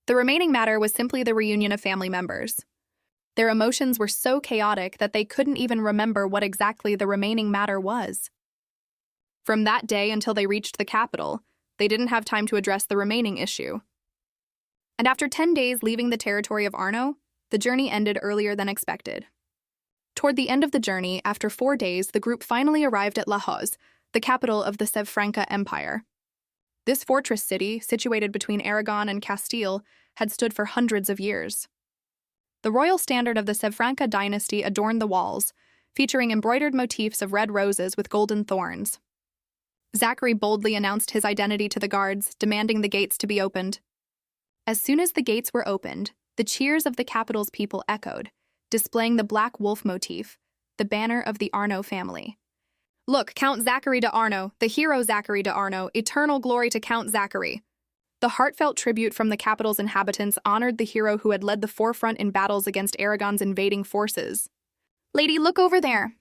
The remaining matter was simply the reunion of family members. Their emotions were so chaotic that they couldn't even remember what exactly the remaining matter was. From that day until they reached the capital, they didn't have time to address the remaining issue. And after 10 days leaving the territory of Arno, the journey ended earlier than expected. Toward the end of the journey, after 4 days, the group finally arrived at La Hoz, the capital of the Sevfranca Empire. This fortress city, situated between Aragon and Castile, had stood for hundreds of years. The royal standard of the Sevfranca dynasty adorned the walls, featuring embroidered motifs of red roses with golden thorns. Zachary boldly announced his identity to the guards, demanding the gates to be opened. As soon as the gates were opened, the cheers of the capital's people echoed, displaying the black wolf motif, the banner of the Arno family. "Look, Count Zachary de Arno, the hero Zachary de Arno, eternal glory to Count Zachary." The heartfelt tribute from the capital's inhabitants honored the hero who had led the forefront in battles against Aragon's invading forces. "Lady, look over there."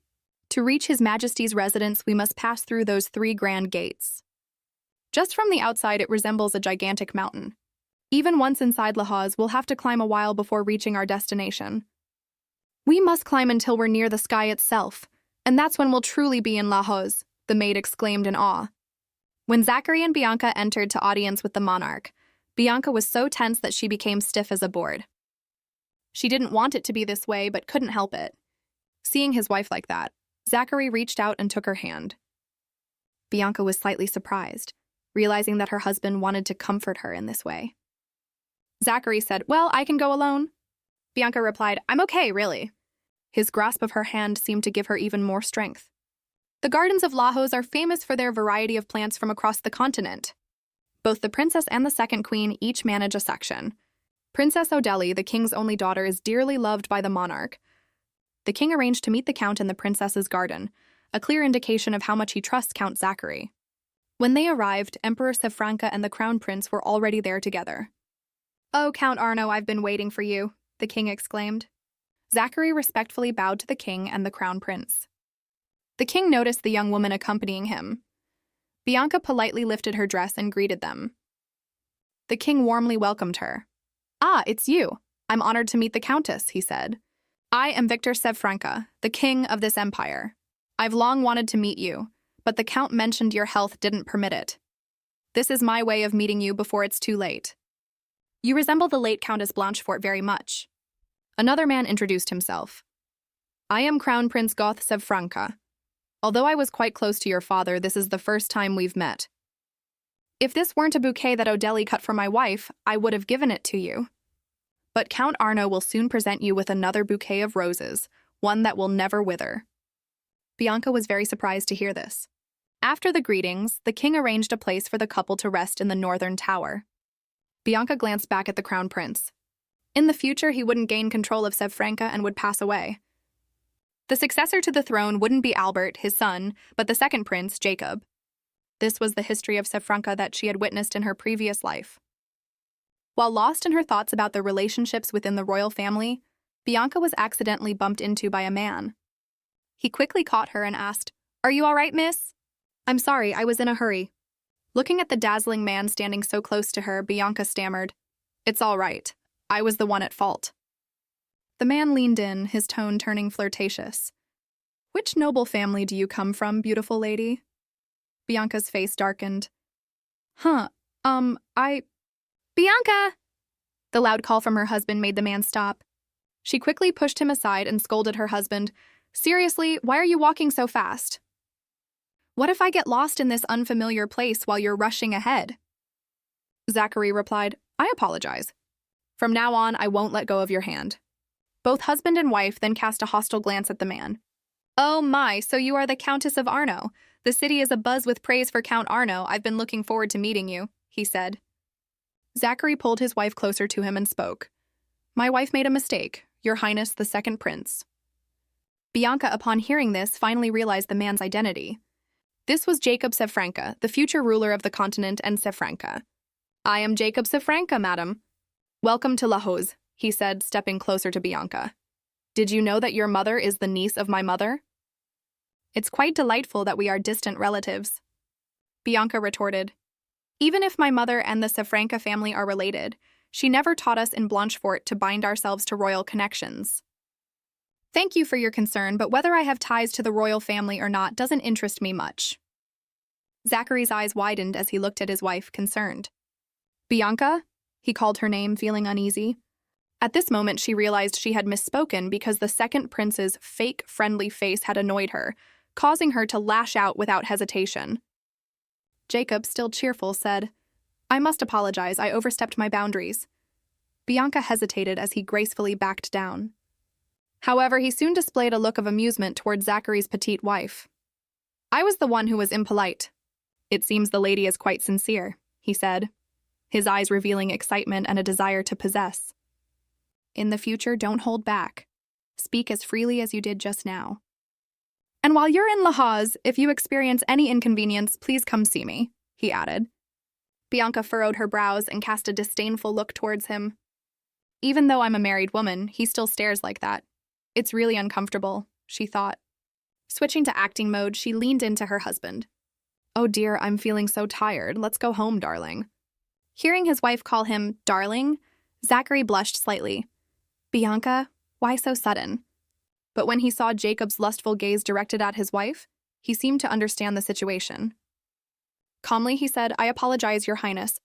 To reach His Majesty's residence, we must pass through those 3 grand gates. Just from the outside, it resembles a gigantic mountain. Even once inside La Hoz, we'll have to climb a while before reaching our destination. "We must climb until we're near the sky itself, and that's when we'll truly be in La Hoz," the maid exclaimed in awe. When Zachary and Bianca entered to audience with the monarch, Bianca was so tense that she became stiff as a board. She didn't want it to be this way, but couldn't help it. Seeing his wife like that, Zachary reached out and took her hand. Bianca was slightly surprised, realizing that her husband wanted to comfort her in this way. Zachary said, "Well, I can go alone." Bianca replied, "I'm okay, really." His grasp of her hand seemed to give her even more strength. The gardens of La Hoz are famous for their variety of plants from across the continent. Both the princess and the second queen each manage a section. Princess Odeli, the king's only daughter, is dearly loved by the monarch. The king arranged to meet the count in the princess's garden, a clear indication of how much he trusts Count Zachary. When they arrived, Emperor Sevfranca and the crown prince were already there together. "Oh, Count Arno, I've been waiting for you," the king exclaimed. Zachary respectfully bowed to the king and the crown prince. The king noticed the young woman accompanying him. Bianca politely lifted her dress and greeted them. The king warmly welcomed her. "Ah, it's you. I'm honored to meet the countess," he said. "I am Victor Sevfranca, the king of this empire. I've long wanted to meet you, but the count mentioned your health didn't permit it. This is my way of meeting you before it's too late. You resemble the late Countess Blanchefort very much." Another man introduced himself. "I am Crown Prince Goth Sevfranca. Although I was quite close to your father, this is the first time we've met. If this weren't a bouquet that Odeli cut for my wife, I would have given it to you. But Count Arno will soon present you with another bouquet of roses, one that will never wither." Bianca was very surprised to hear this. After the greetings, the king arranged a place for the couple to rest in the northern tower. Bianca glanced back at the crown prince. In the future, he wouldn't gain control of Sevfranca and would pass away. The successor to the throne wouldn't be Albert, his son, but the second prince, Jacob. This was the history of Sevfranca that she had witnessed in her previous life. While lost in her thoughts about the relationships within the royal family, Bianca was accidentally bumped into by a man. He quickly caught her and asked, "Are you all right, miss?" "I'm sorry, I was in a hurry." Looking at the dazzling man standing so close to her, Bianca stammered, "It's all right. I was the one at fault." The man leaned in, his tone turning flirtatious. "Which noble family do you come from, beautiful lady?" Bianca's face darkened. Bianca!" The loud call from her husband made the man stop. She quickly pushed him aside and scolded her husband. "Seriously, why are you walking so fast? What if I get lost in this unfamiliar place while you're rushing ahead?" Zachary replied, "I apologize. From now on, I won't let go of your hand." Both husband and wife then cast a hostile glance at the man. "Oh my, so you are the Countess of Arno. The city is abuzz with praise for Count Arno. I've been looking forward to meeting you," he said. Zachary pulled his wife closer to him and spoke. "My wife made a mistake, Your Highness the second prince." Bianca, upon hearing this, finally realized the man's identity. This was Jacob Sevfranca, the future ruler of the continent and Sevfranca. "I am Jacob Sevfranca, madam. Welcome to La Hoz," he said, stepping closer to Bianca. "Did you know that your mother is the niece of my mother?" "It's quite delightful that we are distant relatives," Bianca retorted. "Even if my mother and the Sevfranca family are related, She never taught us in Blanchefort to bind ourselves to royal connections. Thank you for your concern, but whether I have ties to the royal family or not doesn't interest me much. Zachary's eyes widened as he looked at his wife, concerned. Bianca? He called her name, feeling uneasy. At this moment, she realized she had misspoken because the second prince's fake, friendly face had annoyed her, causing her to lash out without hesitation. Jacob, still cheerful, said, I must apologize, I overstepped my boundaries. Bianca hesitated as he gracefully backed down. However, he soon displayed a look of amusement toward Zachary's petite wife. I was the one who was impolite. It seems the lady is quite sincere, he said, his eyes revealing excitement and a desire to possess. In the future, don't hold back. Speak as freely as you did just now. And while you're in Lahaz, if you experience any inconvenience, please come see me, he added. Bianca furrowed her brows and cast a disdainful look towards him. Even though I'm a married woman, he still stares like that. It's really uncomfortable, she thought. Switching to acting mode, she leaned into her husband. Oh dear, I'm feeling so tired. Let's go home, darling. Hearing his wife call him darling, Zachary blushed slightly. Bianca, why so sudden? But when he saw Jacob's lustful gaze directed at his wife, he seemed to understand the situation. Calmly, he said, I apologize, Your Highness.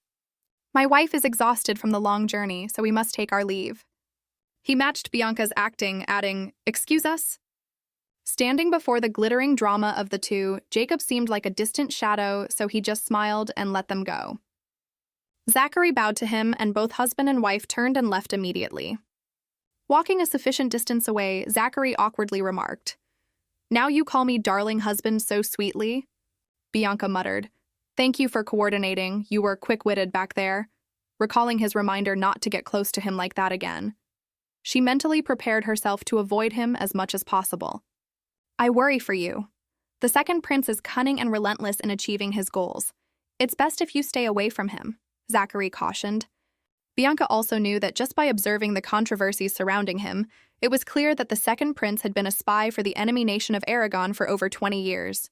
My wife is exhausted from the long journey, so we must take our leave. He matched Bianca's acting, adding, Excuse us? Standing before the glittering drama of the two, Jacob seemed like a distant shadow, so he just smiled and let them go. Zachary bowed to him, and both husband and wife turned and left immediately. Walking a sufficient distance away, Zachary awkwardly remarked, Now you call me darling husband so sweetly? Bianca muttered, Thank you for coordinating, you were quick-witted back there, recalling his reminder not to get close to him like that again. She mentally prepared herself to avoid him as much as possible. I worry for you. The second prince is cunning and relentless in achieving his goals. It's best if you stay away from him, Zachary cautioned. Bianca also knew that just by observing the controversies surrounding him, it was clear that the second prince had been a spy for the enemy nation of Aragon for over 20 years.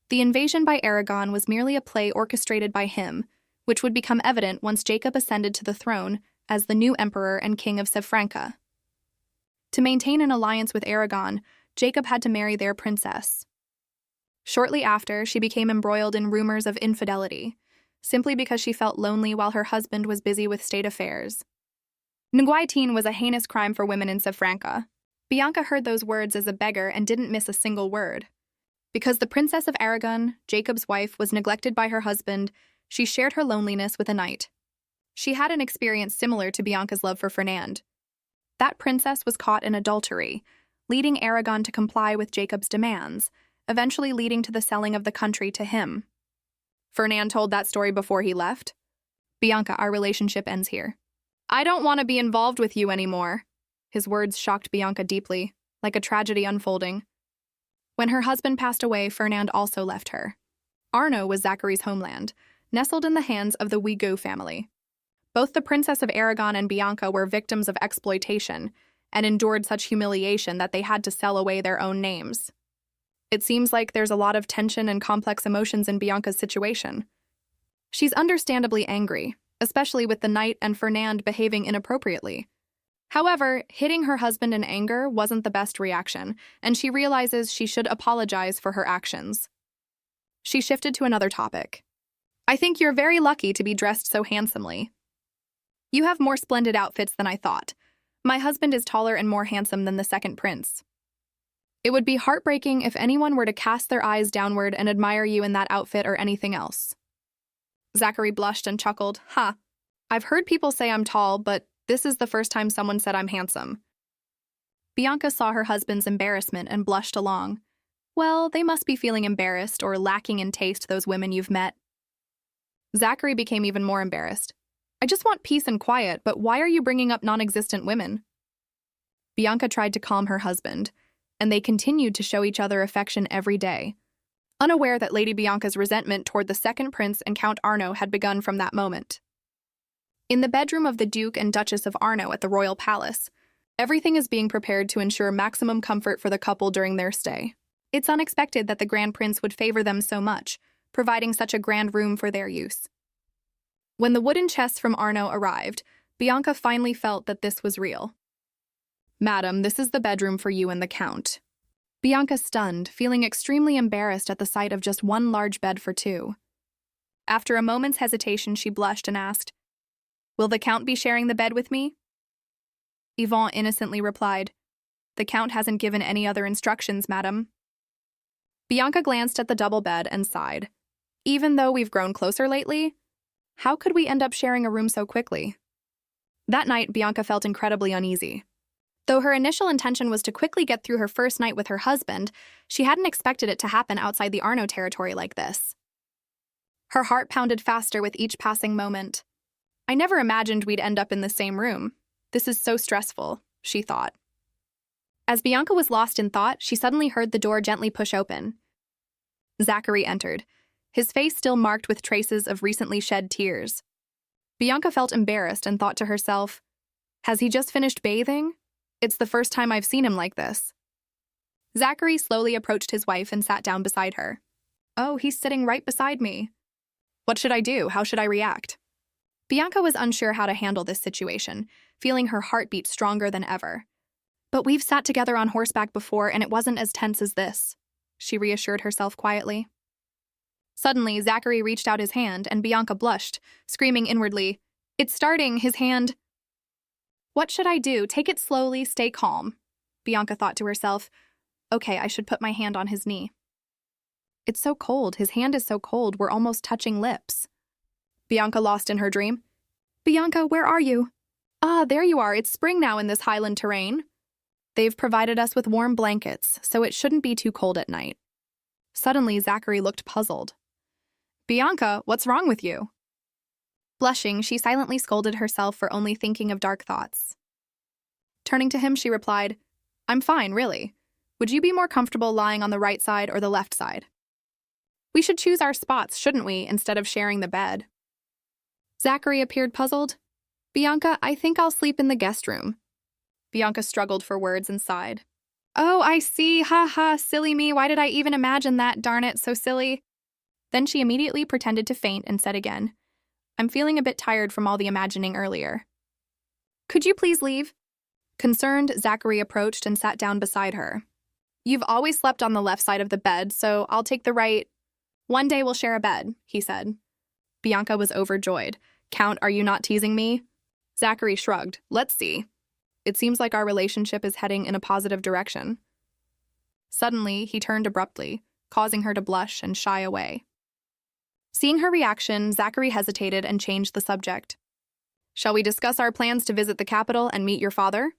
The invasion by Aragon was merely a play orchestrated by him, which would become evident once Jacob ascended to the throne as the new emperor and king of Sevfranca. To maintain an alliance with Aragon, Jacob had to marry their princess. Shortly after, she became embroiled in rumors of infidelity, simply because she felt lonely while her husband was busy with state affairs. Nguitin was a heinous crime for women in Sevfranca. Bianca heard those words as a beggar and didn't miss a single word. Because the Princess of Aragon, Jacob's wife, was neglected by her husband, she shared her loneliness with a knight. She had an experience similar to Bianca's love for Fernand. That princess was caught in adultery, leading Aragon to comply with Jacob's demands, eventually leading to the selling of the country to him. Fernand told that story before he left. Bianca, our relationship ends here. I don't want to be involved with you anymore. His words shocked Bianca deeply, like a tragedy unfolding. When her husband passed away, Fernand also left her. Arno was Zachary's homeland, nestled in the hands of the Wigu family. Both the Princess of Aragon and Bianca were victims of exploitation and endured such humiliation that they had to sell away their own names. It seems like there's a lot of tension and complex emotions in Bianca's situation. She's understandably angry, especially with the knight and Fernand behaving inappropriately. However, hitting her husband in anger wasn't the best reaction, and she realizes she should apologize for her actions. She shifted to another topic. I think you're very lucky to be dressed so handsomely. You have more splendid outfits than I thought. My husband is taller and more handsome than the second prince. It would be heartbreaking if anyone were to cast their eyes downward and admire you in that outfit or anything else. Zachary blushed and chuckled. Ha! I've heard people say I'm tall, but this is the first time someone said I'm handsome. Bianca saw her husband's embarrassment and blushed along. Well, they must be feeling embarrassed or lacking in taste, those women you've met. Zachary became even more embarrassed. I just want peace and quiet, but why are you bringing up non-existent women? Bianca tried to calm her husband, and they continued to show each other affection every day, unaware that Lady Bianca's resentment toward the second prince and Count Arno had begun from that moment. In the bedroom of the Duke and Duchess of Arno at the royal palace, everything is being prepared to ensure maximum comfort for the couple during their stay. It's unexpected that the Grand Prince would favor them so much, providing such a grand room for their use. When the wooden chests from Arno arrived, Bianca finally felt that this was real. "Madam, this is the bedroom for you and the Count." Bianca stunned, feeling extremely embarrassed at the sight of just one large bed for two. After a moment's hesitation, she blushed and asked, "Will the Count be sharing the bed with me?" Yvonne innocently replied, "The Count hasn't given any other instructions, madam." Bianca glanced at the double bed and sighed. "Even though we've grown closer lately, how could we end up sharing a room so quickly?" That night, Bianca felt incredibly uneasy. Though her initial intention was to quickly get through her first night with her husband, she hadn't expected it to happen outside the Arno territory like this. Her heart pounded faster with each passing moment. "I never imagined we'd end up in the same room. This is so stressful," she thought. As Bianca was lost in thought, she suddenly heard the door gently push open. Zachary entered, his face still marked with traces of recently shed tears. Bianca felt embarrassed and thought to herself, "Has he just finished bathing? It's the first time I've seen him like this." Zachary slowly approached his wife and sat down beside her. "Oh, he's sitting right beside me. What should I do? How should I react?" Bianca was unsure how to handle this situation, feeling her heartbeat stronger than ever. "But we've sat together on horseback before, and it wasn't as tense as this," she reassured herself quietly. Suddenly, Zachary reached out his hand, and Bianca blushed, screaming inwardly, "It's starting, his hand." "What should I do? Take it slowly, stay calm," Bianca thought to herself. "Okay, I should put my hand on his knee. It's so cold, his hand is so cold, we're almost touching lips." Bianca lost in her dream. "Bianca, where are you?" "Ah, there you are, it's spring now in this highland terrain. They've provided us with warm blankets, so it shouldn't be too cold at night." Suddenly, Zachary looked puzzled. "Bianca, what's wrong with you?" Blushing, she silently scolded herself for only thinking of dark thoughts. Turning to him, she replied, "I'm fine, really. Would you be more comfortable lying on the right side or the left side? We should choose our spots, shouldn't we, instead of sharing the bed?" Zachary appeared puzzled. "Bianca, I think I'll sleep in the guest room." Bianca struggled for words and sighed. "Oh, I see, ha ha, silly me, why did I even imagine that, darn it, so silly." Then she immediately pretended to faint and said again, "I'm feeling a bit tired from all the imagining earlier." "Could you please leave?" Concerned, Zachary approached and sat down beside her. "You've always slept on the left side of the bed, so I'll take the right. One day we'll share a bed," he said. Bianca was overjoyed. "Count, are you not teasing me?" Zachary shrugged. "Let's see. It seems like our relationship is heading in a positive direction." Suddenly, he turned abruptly, causing her to blush and shy away. Seeing her reaction, Zachary hesitated and changed the subject. "Shall we discuss our plans to visit the capital and meet your father?"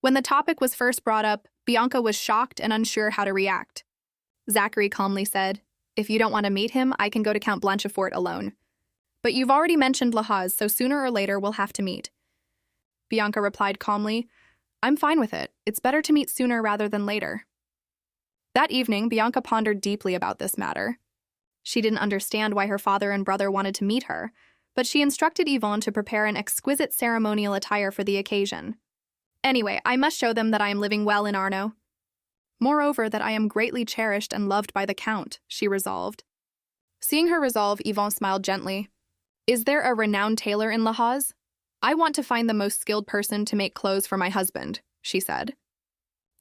When the topic was first brought up, Bianca was shocked and unsure how to react. Zachary calmly said, "If you don't want to meet him, I can go to Count Blanchefort alone. But you've already mentioned Lahaz, so sooner or later we'll have to meet." Bianca replied calmly, "I'm fine with it. It's better to meet sooner rather than later." That evening, Bianca pondered deeply about this matter. She didn't understand why her father and brother wanted to meet her, but she instructed Yvonne to prepare an exquisite ceremonial attire for the occasion. "Anyway, I must show them that I am living well in Arno. Moreover, that I am greatly cherished and loved by the Count," she resolved. Seeing her resolve, Yvonne smiled gently. "Is there a renowned tailor in Lahaz? I want to find the most skilled person to make clothes for my husband," she said.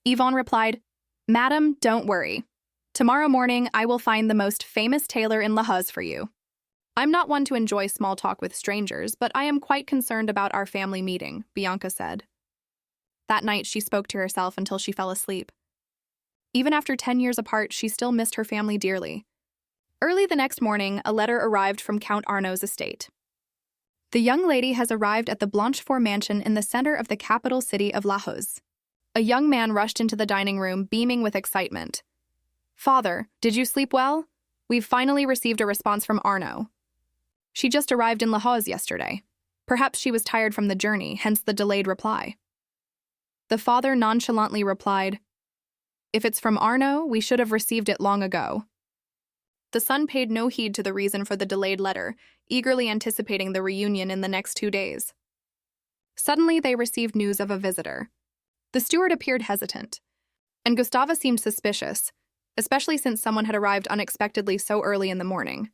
Yvonne replied, "Madam, don't worry. Tomorrow morning, I will find the most famous tailor in Lahaz for you. I'm not one to enjoy small talk with strangers, but I am quite concerned about our family meeting," Bianca said. That night, she spoke to herself until she fell asleep. Even after 10 years apart, she still missed her family dearly. Early the next morning, a letter arrived from Count Arno's estate. "The young lady has arrived at the Blanchefort mansion in the center of the capital city of Lahuz." A young man rushed into the dining room, beaming with excitement. "Father, did you sleep well? We've finally received a response from Arno. She just arrived in Lahuz yesterday. Perhaps she was tired from the journey, hence the delayed reply." The father nonchalantly replied, "If it's from Arno, we should have received it long ago." The son paid no heed to the reason for the delayed letter, eagerly anticipating the reunion in the next 2 days. Suddenly, they received news of a visitor. The steward appeared hesitant, and Gustava seemed suspicious, especially since someone had arrived unexpectedly so early in the morning.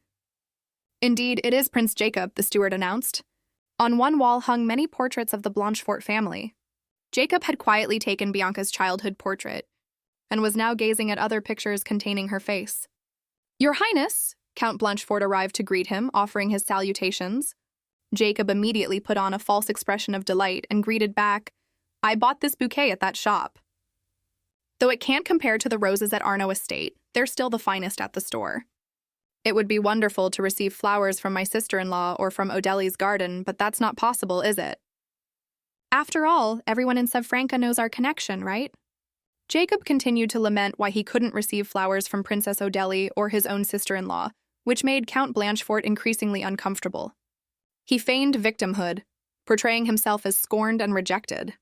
"Indeed, it is Prince Jacob," the steward announced. On one wall hung many portraits of the Blanchefort family. Jacob had quietly taken Bianca's childhood portrait and was now gazing at other pictures containing her face. "Your Highness," Count Blanchefort arrived to greet him, offering his salutations. Jacob immediately put on a false expression of delight and greeted back, "I bought this bouquet at that shop. Though it can't compare to the roses at Arno Estate, they're still the finest at the store. It would be wonderful to receive flowers from my sister-in-law or from Odeli's garden, but that's not possible, is it? After all, everyone in Sevfranca knows our connection, right?" Jacob continued to lament why he couldn't receive flowers from Princess Odeli or his own sister-in-law, which made Count Blanchefort increasingly uncomfortable. He feigned victimhood, portraying himself as scorned and rejected.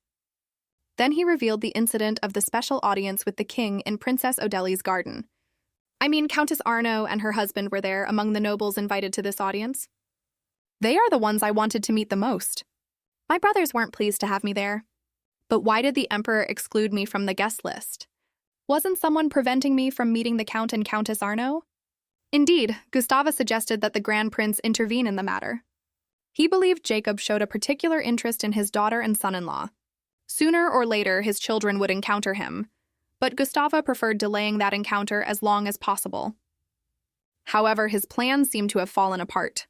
Then he revealed the incident of the special audience with the king in Princess Odeli's garden. "I mean, Countess Arno and her husband were there among the nobles invited to this audience. They are the ones I wanted to meet the most. My brothers weren't pleased to have me there. But why did the emperor exclude me from the guest list? Wasn't someone preventing me from meeting the Count and Countess Arno? Indeed, Gustava suggested that the Grand Prince intervene in the matter. He believed Jacob showed a particular interest in his daughter and son-in-law. Sooner or later, his children would encounter him, but Gustava preferred delaying that encounter as long as possible. However, his plans seemed to have fallen apart.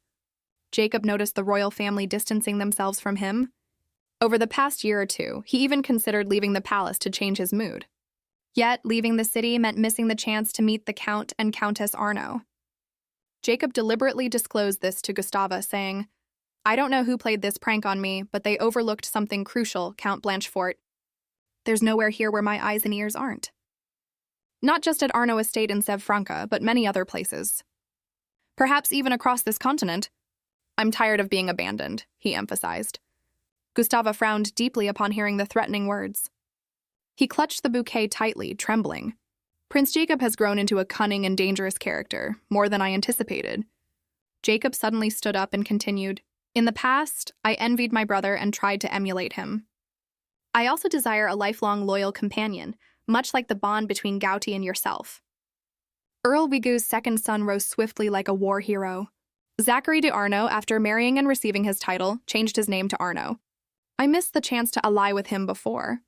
Jacob noticed the royal family distancing themselves from him. Over the past year or two, he even considered leaving the palace to change his mood. Yet, leaving the city meant missing the chance to meet the Count and Countess Arno. Jacob deliberately disclosed this to Gustava, saying, "I don't know who played this prank on me, but they overlooked something crucial, Count Blanchefort. There's nowhere here where my eyes and ears aren't. Not just at Arno Estate in Sevfranca, but many other places. Perhaps even across this continent. I'm tired of being abandoned," he emphasized. Gustava frowned deeply upon hearing the threatening words. He clutched the bouquet tightly, trembling. "Prince Jacob has grown into a cunning and dangerous character, more than I anticipated." Jacob suddenly stood up and continued, "In the past, I envied my brother and tried to emulate him. I also desire a lifelong loyal companion, much like the bond between Gouty and yourself." Earl Wigu's second son rose swiftly like a war hero. Zachary de Arno, after marrying and receiving his title, changed his name to Arno. I missed the chance to ally with him before.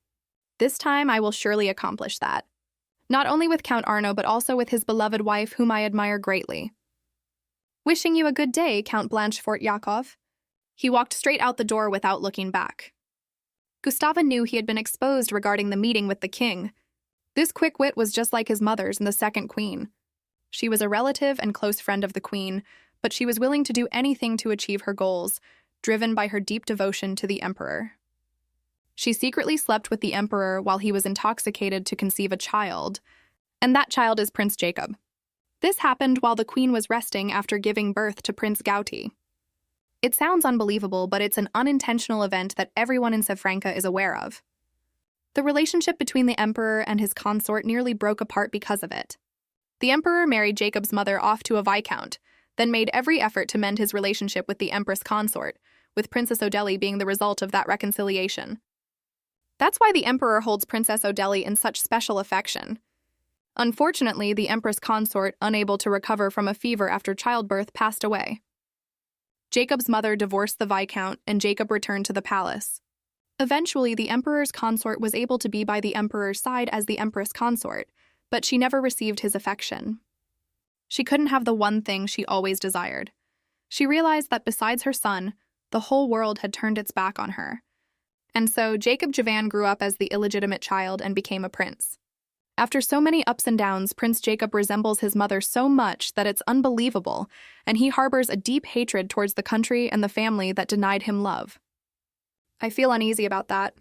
This time I will surely accomplish that. Not only with Count Arno, but also with his beloved wife, whom I admire greatly. Wishing you a good day, Count Blanchefort Yakov." He walked straight out the door without looking back. Gustava knew he had been exposed regarding the meeting with the king. This quick wit was just like his mother's and the second queen. She was a relative and close friend of the queen, but she was willing to do anything to achieve her goals, driven by her deep devotion to the emperor. She secretly slept with the emperor while he was intoxicated to conceive a child, and that child is Prince Jacob. This happened while the queen was resting after giving birth to Prince Gouty. It sounds unbelievable, but it's an unintentional event that everyone in Sevfranca is aware of. The relationship between the emperor and his consort nearly broke apart because of it. The emperor married Jacob's mother off to a viscount, then made every effort to mend his relationship with the empress consort, with Princess Odeli being the result of that reconciliation. That's why the emperor holds Princess Odeli in such special affection. Unfortunately, the empress consort, unable to recover from a fever after childbirth, passed away. Jacob's mother divorced the viscount, and Jacob returned to the palace. Eventually, the emperor's consort was able to be by the emperor's side as the empress consort, but she never received his affection. She couldn't have the one thing she always desired. She realized that besides her son, the whole world had turned its back on her. And so Jacob Javan grew up as the illegitimate child and became a prince. After so many ups and downs, Prince Jacob resembles his mother so much that it's unbelievable, and he harbors a deep hatred towards the country and the family that denied him love. I feel uneasy about that.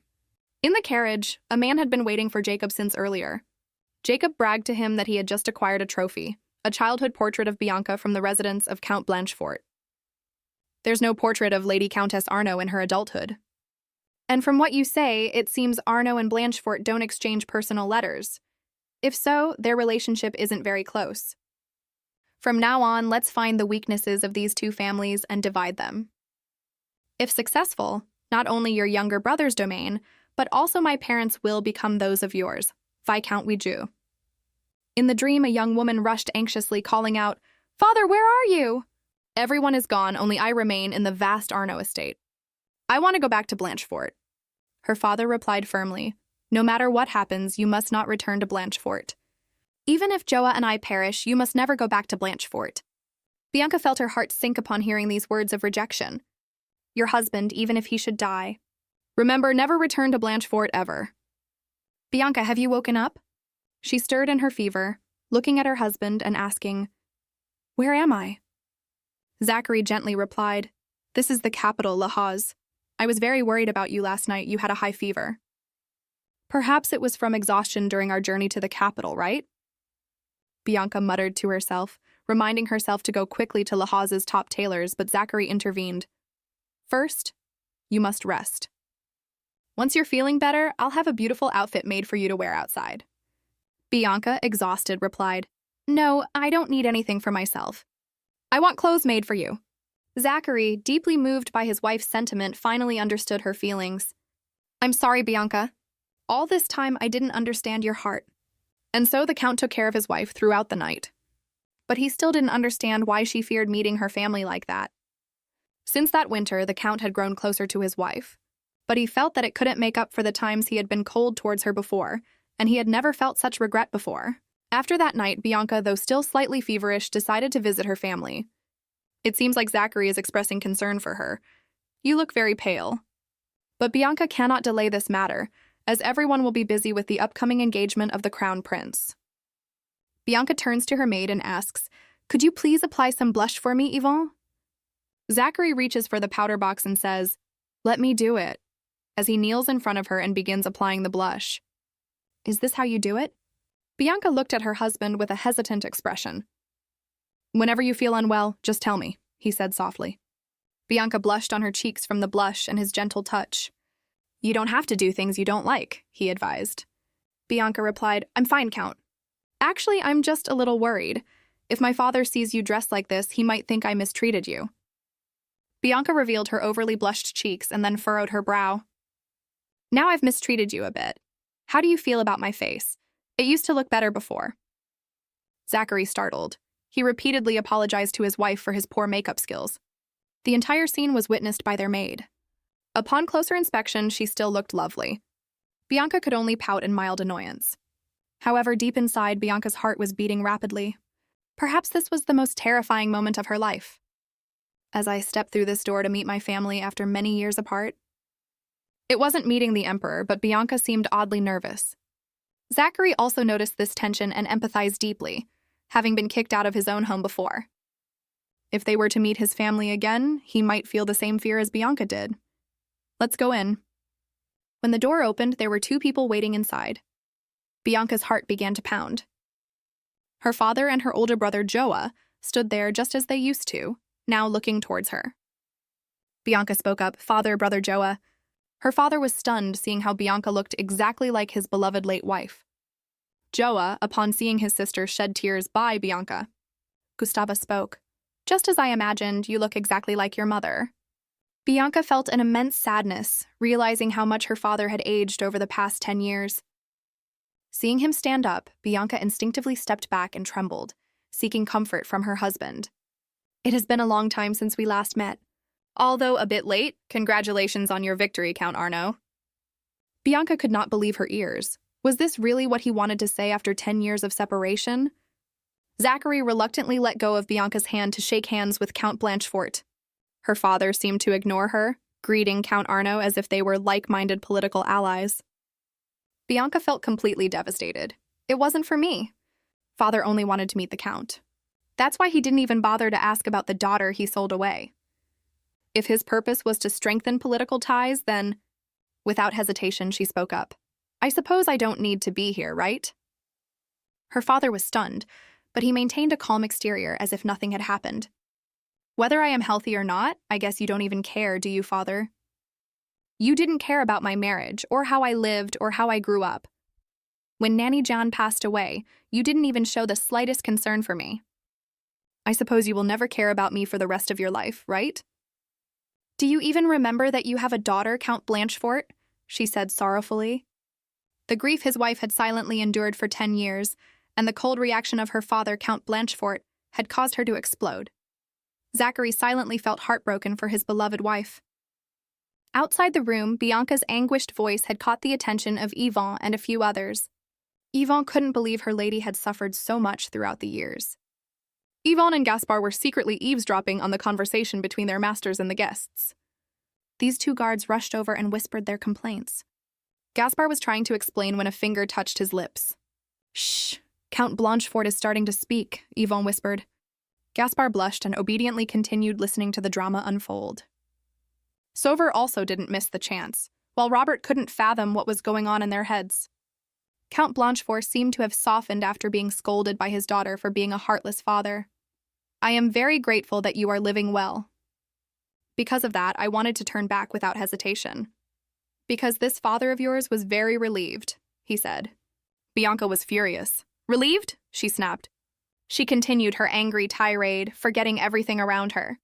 In the carriage, a man had been waiting for Jacob since earlier. Jacob bragged to him that he had just acquired a trophy, a childhood portrait of Bianca from the residence of Count Blanchefort. There's no portrait of Lady Countess Arno in her adulthood. And from what you say, it seems Arno and Blanchefort don't exchange personal letters. If so, their relationship isn't very close. From now on, let's find the weaknesses of these two families and divide them. If successful, not only your younger brother's domain, but also my parents will become those of yours, Viscount Wiju. In the dream, a young woman rushed anxiously, calling out, "Father, where are you?" Everyone is gone, only I remain in the vast Arno estate. I want to go back to Blanchefort. Her father replied firmly, no matter what happens, you must not return to Blanchefort. Even if Joa and I perish, you must never go back to Blanchefort. Bianca felt her heart sink upon hearing these words of rejection. Your husband, even if he should die. Remember, never return to Blanchefort ever. Bianca, have you woken up? She stirred in her fever, looking at her husband and asking, Where am I? Zachary gently replied, This is the capital, La Hoz. I was very worried about you last night. You had a high fever. Perhaps it was from exhaustion during our journey to the capital, right? Bianca muttered to herself, reminding herself to go quickly to La Hoz's top tailors, but Zachary intervened. First, you must rest. Once you're feeling better, I'll have a beautiful outfit made for you to wear outside. Bianca, exhausted, replied, No, I don't need anything for myself. I want clothes made for you. Zachary, deeply moved by his wife's sentiment, finally understood her feelings. I'm sorry, Bianca. All this time I didn't understand your heart. And so the Count took care of his wife throughout the night. But he still didn't understand why she feared meeting her family like that. Since that winter, the Count had grown closer to his wife. But he felt that it couldn't make up for the times he had been cold towards her before, and he had never felt such regret before. After that night, Bianca, though still slightly feverish, decided to visit her family. It seems like Zachary is expressing concern for her. You look very pale. But Bianca cannot delay this matter, as everyone will be busy with the upcoming engagement of the Crown Prince. Bianca turns to her maid and asks, Could you please apply some blush for me, Yvonne? Zachary reaches for the powder box and says, Let me do it, as he kneels in front of her and begins applying the blush. Is this how you do it? Bianca looked at her husband with a hesitant expression. Whenever you feel unwell, just tell me, he said softly. Bianca blushed on her cheeks from the blush and his gentle touch. You don't have to do things you don't like, he advised. Bianca replied, I'm fine, Count. Actually, I'm just a little worried. If my father sees you dressed like this, he might think I mistreated you. Bianca revealed her overly blushed cheeks and then furrowed her brow. Now I've mistreated you a bit. How do you feel about my face? It used to look better before. Zachary startled. He repeatedly apologized to his wife for his poor makeup skills. The entire scene was witnessed by their maid. Upon closer inspection, she still looked lovely. Bianca could only pout in mild annoyance. However, deep inside, Bianca's heart was beating rapidly. Perhaps this was the most terrifying moment of her life. As I stepped through this door to meet my family after many years apart. It wasn't meeting the Emperor, but Bianca seemed oddly nervous. Zachary also noticed this tension and empathized deeply, having been kicked out of his own home before. If they were to meet his family again, he might feel the same fear as Bianca did. Let's go in. When the door opened, there were two people waiting inside. Bianca's heart began to pound. Her father and her older brother Joa stood there just as they used to, now looking towards her. Bianca spoke up, Father, Brother Joa. Her father was stunned seeing how Bianca looked exactly like his beloved late wife. Joa, upon seeing his sister, shed tears by Bianca. Gustava spoke. Just as I imagined, you look exactly like your mother. Bianca felt an immense sadness, realizing how much her father had aged over the past 10 years. Seeing him stand up, Bianca instinctively stepped back and trembled, seeking comfort from her husband. It has been a long time since we last met. Although a bit late, congratulations on your victory, Count Arno. Bianca could not believe her ears. Was this really what he wanted to say after 10 years of separation? Zachary reluctantly let go of Bianca's hand to shake hands with Count Blanchefort. Her father seemed to ignore her, greeting Count Arno as if they were like-minded political allies. Bianca felt completely devastated. It wasn't for me. Father only wanted to meet the Count. That's why he didn't even bother to ask about the daughter he sold away. If his purpose was to strengthen political ties, then, without hesitation, she spoke up. I suppose I don't need to be here, right? Her father was stunned, but he maintained a calm exterior as if nothing had happened. Whether I am healthy or not, I guess you don't even care, do you, Father? You didn't care about my marriage, or how I lived, or how I grew up. When Nanny John passed away, you didn't even show the slightest concern for me. I suppose you will never care about me for the rest of your life, right? Do you even remember that you have a daughter, Count Blanchefort? She said sorrowfully. The grief his wife had silently endured for 10 years, and the cold reaction of her father, Count Blanchefort, had caused her to explode. Zachary silently felt heartbroken for his beloved wife. Outside the room, Bianca's anguished voice had caught the attention of Yvonne and a few others. Yvonne couldn't believe her lady had suffered so much throughout the years. Yvonne and Gaspar were secretly eavesdropping on the conversation between their masters and the guests. These two guards rushed over and whispered their complaints. Gaspar was trying to explain when a finger touched his lips. "Shh, Count Blanchefort is starting to speak," Yvonne whispered. Gaspar blushed and obediently continued listening to the drama unfold. Sauveur also didn't miss the chance, while Robert couldn't fathom what was going on in their heads. Count Blanchefort seemed to have softened after being scolded by his daughter for being a heartless father. "I am very grateful that you are living well. Because of that, I wanted to turn back without hesitation. Because this father of yours was very relieved," he said. Bianca was furious. "Relieved?" she snapped. She continued her angry tirade, forgetting everything around her.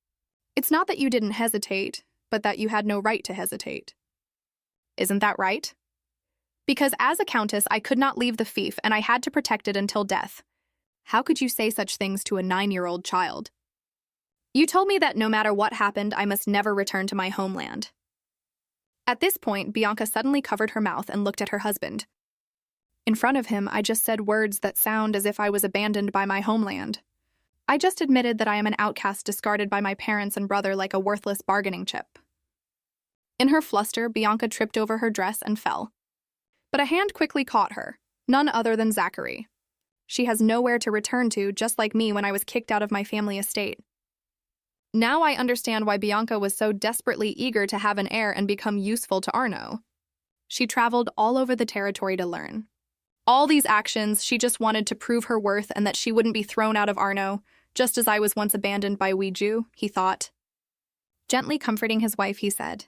"It's not that you didn't hesitate, but that you had no right to hesitate." "Isn't that right?" "Because as a countess, I could not leave the fief, and I had to protect it until death. How could you say such things to a 9-year-old child? You told me that no matter what happened, I must never return to my homeland." At this point, Bianca suddenly covered her mouth and looked at her husband. "In front of him, I just said words that sound as if I was abandoned by my homeland. I just admitted that I am an outcast discarded by my parents and brother like a worthless bargaining chip." In her fluster, Bianca tripped over her dress and fell. But a hand quickly caught her, none other than Zachary. "She has nowhere to return to, just like me when I was kicked out of my family estate." Now I understand why Bianca was so desperately eager to have an heir and become useful to Arno. She traveled all over the territory to learn. All these actions, she just wanted to prove her worth and that she wouldn't be thrown out of Arno, just as I was once abandoned by Weiju, he thought. Gently comforting his wife, he said,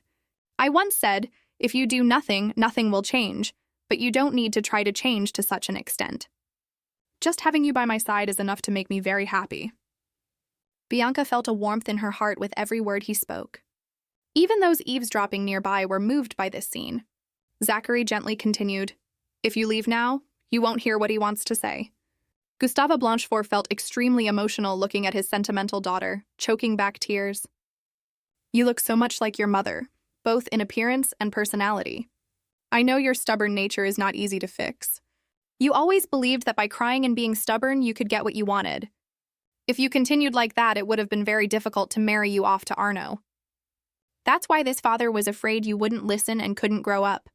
"I once said, if you do nothing, nothing will change, but you don't need to try to change to such an extent. Just having you by my side is enough to make me very happy." Bianca felt a warmth in her heart with every word he spoke. Even those eavesdropping nearby were moved by this scene. Zachary gently continued, "If you leave now, you won't hear what he wants to say." Gustave Blanchefort felt extremely emotional looking at his sentimental daughter, choking back tears. "You look so much like your mother, both in appearance and personality. I know your stubborn nature is not easy to fix. You always believed that by crying and being stubborn, you could get what you wanted. If you continued like that, it would have been very difficult to marry you off to Arno. That's why this father was afraid you wouldn't listen and couldn't grow up.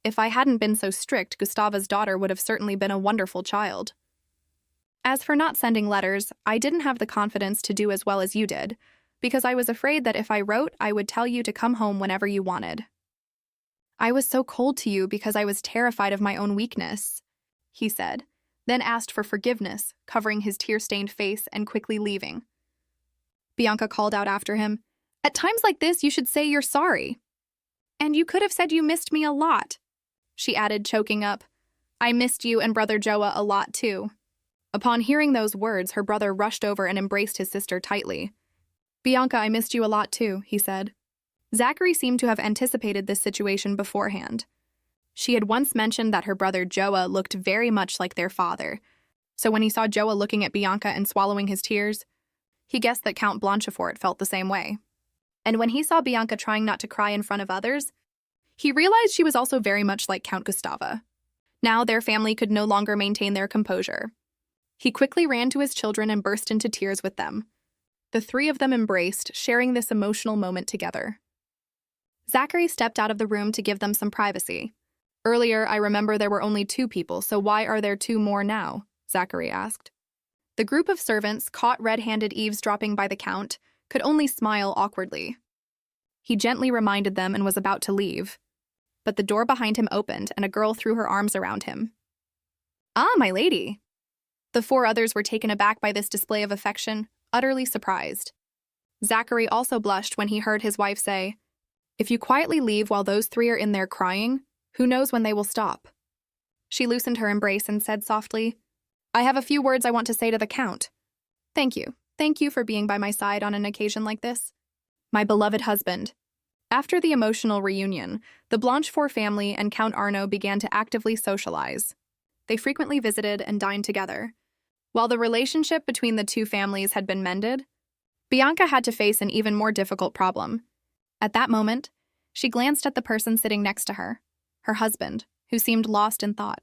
If I hadn't been so strict, Gustave's daughter would have certainly been a wonderful child. As for not sending letters, I didn't have the confidence to do as well as you did, because I was afraid that if I wrote, I would tell you to come home whenever you wanted. I was so cold to you because I was terrified of my own weakness," he said, then asked for forgiveness, covering his tear-stained face and quickly leaving. Bianca called out after him, "At times like this, you should say you're sorry. And you could have said you missed me a lot," she added, choking up. "I missed you and Brother Joa a lot, too." Upon hearing those words, her brother rushed over and embraced his sister tightly. "Bianca, I missed you a lot, too," he said. Zachary seemed to have anticipated this situation beforehand. She had once mentioned that her brother Joa looked very much like their father, so when he saw Joa looking at Bianca and swallowing his tears, he guessed that Count Blanchefort felt the same way. And when he saw Bianca trying not to cry in front of others, he realized she was also very much like Count Gustave. Now their family could no longer maintain their composure. He quickly ran to his children and burst into tears with them. The three of them embraced, sharing this emotional moment together. Zachary stepped out of the room to give them some privacy. "Earlier, I remember there were only 2 people, so why are there 2 more now?" Zachary asked. The group of servants, caught red-handed eavesdropping by the Count, could only smile awkwardly. He gently reminded them and was about to leave, but the door behind him opened and a girl threw her arms around him. "Ah, my lady!" The 4 others were taken aback by this display of affection, utterly surprised. Zachary also blushed when he heard his wife say, "If you quietly leave while those 3 are in there crying, who knows when they will stop?" She loosened her embrace and said softly, "I have a few words I want to say to the Count. Thank you. Thank you for being by my side on an occasion like this. My beloved husband." After the emotional reunion, the Blanchefort family and Count Arno began to actively socialize. They frequently visited and dined together. While the relationship between the 2 families had been mended, Bianca had to face an even more difficult problem. At that moment, She glanced at the person sitting next to her, her husband, who seemed lost in thought.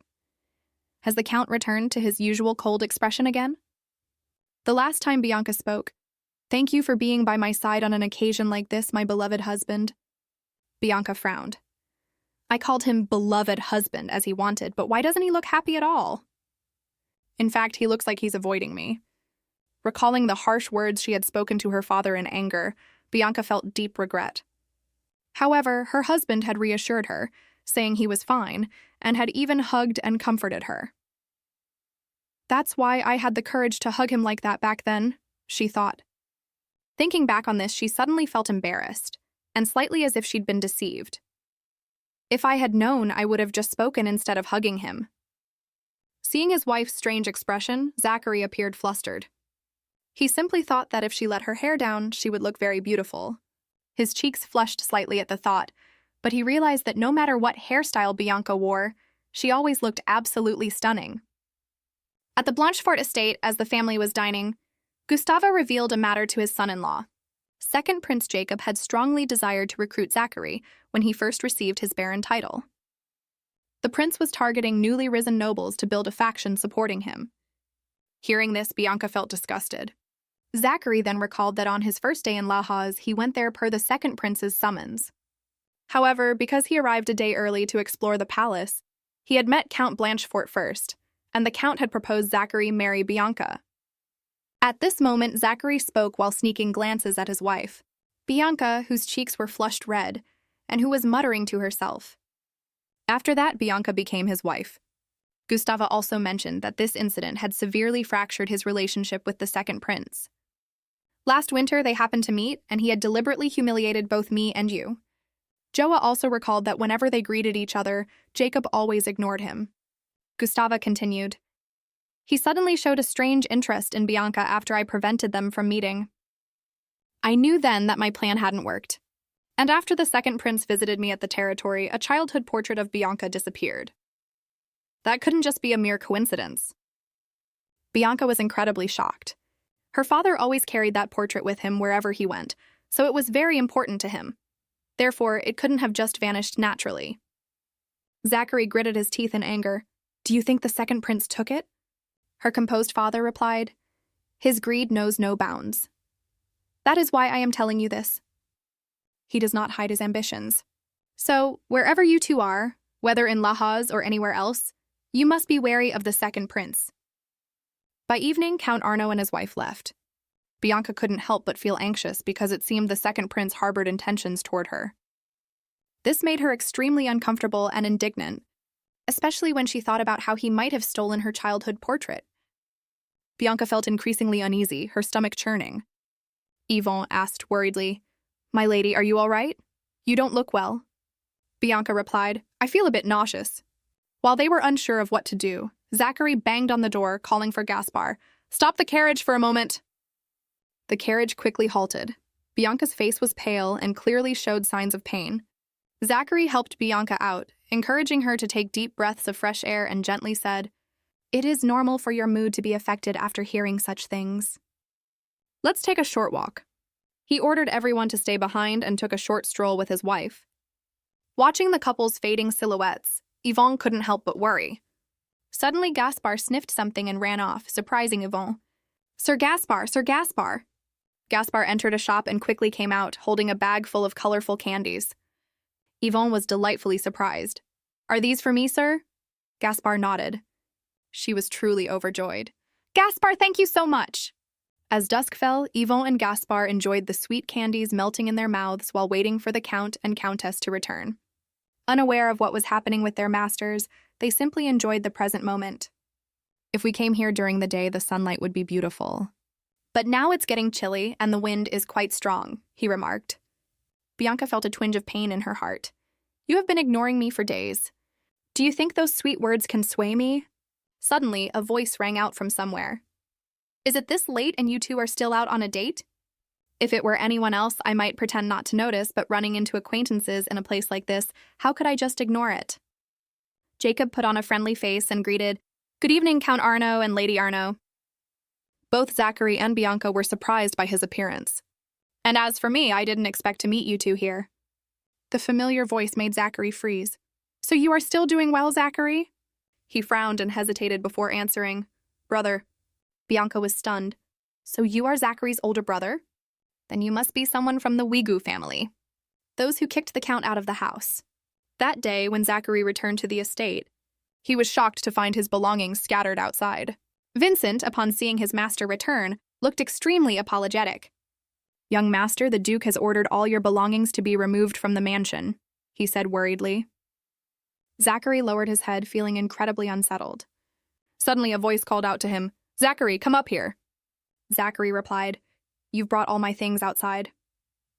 Has the Count returned to his usual cold expression again? The last time Bianca spoke, "Thank you for being by my side on an occasion like this, my beloved husband." Bianca frowned. I called him beloved husband as he wanted, but why doesn't he look happy at all? In fact, he looks like he's avoiding me. Recalling the harsh words she had spoken to her father in anger, Bianca felt deep regret. However, her husband had reassured her, saying he was fine, and had even hugged and comforted her. That's why I had the courage to hug him like that back then, she thought. Thinking back on this, she suddenly felt embarrassed, and slightly as if she'd been deceived. If I had known, I would have just spoken instead of hugging him. Seeing his wife's strange expression, Zachary appeared flustered. He simply thought that if she let her hair down, she would look very beautiful. His cheeks flushed slightly at the thought, but he realized that no matter what hairstyle Bianca wore, she always looked absolutely stunning. At the Blanchefort estate, as the family was dining, Gustave revealed a matter to his son-in-law. Second Prince Jacob had strongly desired to recruit Zachary when he first received his baron title. The prince was targeting newly risen nobles to build a faction supporting him. Hearing this, Bianca felt disgusted. Zachary then recalled that on his first day in La Hoz, he went there per the second prince's summons. However, because he arrived a day early to explore the palace, he had met Count Blanchefort first, and the Count had proposed Zachary marry Bianca. At this moment, Zachary spoke while sneaking glances at his wife, Bianca, whose cheeks were flushed red, and who was muttering to herself. After that, Bianca became his wife. Gustave also mentioned that this incident had severely fractured his relationship with the second prince. Last winter, they happened to meet, and he had deliberately humiliated both me and you. Joa also recalled that whenever they greeted each other, Jacob always ignored him. Gustave continued. He suddenly showed a strange interest in Bianca after I prevented them from meeting. I knew then that my plan hadn't worked. And after the second prince visited me at the territory, a childhood portrait of Bianca disappeared. That couldn't just be a mere coincidence. Bianca was incredibly shocked. Her father always carried that portrait with him wherever he went, so it was very important to him. Therefore, it couldn't have just vanished naturally. Zachary gritted his teeth in anger. Do you think the second prince took it? Her composed father replied. His greed knows no bounds. That is why I am telling you this. He does not hide his ambitions. So, wherever you two are, whether in La Hoz or anywhere else, you must be wary of the second prince. By evening, Count Arno and his wife left. Bianca couldn't help but feel anxious because it seemed the second prince harbored intentions toward her. This made her extremely uncomfortable and indignant, especially when she thought about how he might have stolen her childhood portrait. Bianca felt increasingly uneasy, her stomach churning. Yvonne asked worriedly, My lady, are you all right? You don't look well. Bianca replied, I feel a bit nauseous. While they were unsure of what to do, Zachary banged on the door, calling for Gaspar. Stop the carriage for a moment. The carriage quickly halted. Bianca's face was pale and clearly showed signs of pain. Zachary helped Bianca out, encouraging her to take deep breaths of fresh air and gently said, It is normal for your mood to be affected after hearing such things. Let's take a short walk. He ordered everyone to stay behind and took a short stroll with his wife. Watching the couple's fading silhouettes, Yvonne couldn't help but worry. Suddenly, Gaspar sniffed something and ran off, surprising Yvonne. Sir Gaspar, Sir Gaspar! Gaspar entered a shop and quickly came out, holding a bag full of colorful candies. Yvonne was delightfully surprised. Are these for me, sir? Gaspar nodded. She was truly overjoyed. Gaspar, thank you so much! As dusk fell, Yvonne and Gaspar enjoyed the sweet candies melting in their mouths while waiting for the Count and Countess to return. Unaware of what was happening with their masters, they simply enjoyed the present moment. If we came here during the day, the sunlight would be beautiful. But now it's getting chilly and the wind is quite strong, he remarked. Bianca felt a twinge of pain in her heart. You have been ignoring me for days. Do you think those sweet words can sway me? Suddenly, a voice rang out from somewhere. Is it this late and you two are still out on a date? If it were anyone else, I might pretend not to notice, but running into acquaintances in a place like this, how could I just ignore it? Jacob put on a friendly face and greeted, Good evening, Count Arno and Lady Arno. Both Zachary and Bianca were surprised by his appearance. And as for me, I didn't expect to meet you two here. The familiar voice made Zachary freeze. So you are still doing well, Zachary? He frowned and hesitated before answering. Brother. Bianca was stunned. So you are Zachary's older brother? Then you must be someone from the Wigu family. Those who kicked the Count out of the house. That day, when Zachary returned to the estate, he was shocked to find his belongings scattered outside. Vincent, upon seeing his master return, looked extremely apologetic. Young master, the Duke has ordered all your belongings to be removed from the mansion, he said worriedly. Zachary lowered his head, feeling incredibly unsettled. Suddenly, a voice called out to him, Zachary, come up here. Zachary replied, You've brought all my things outside.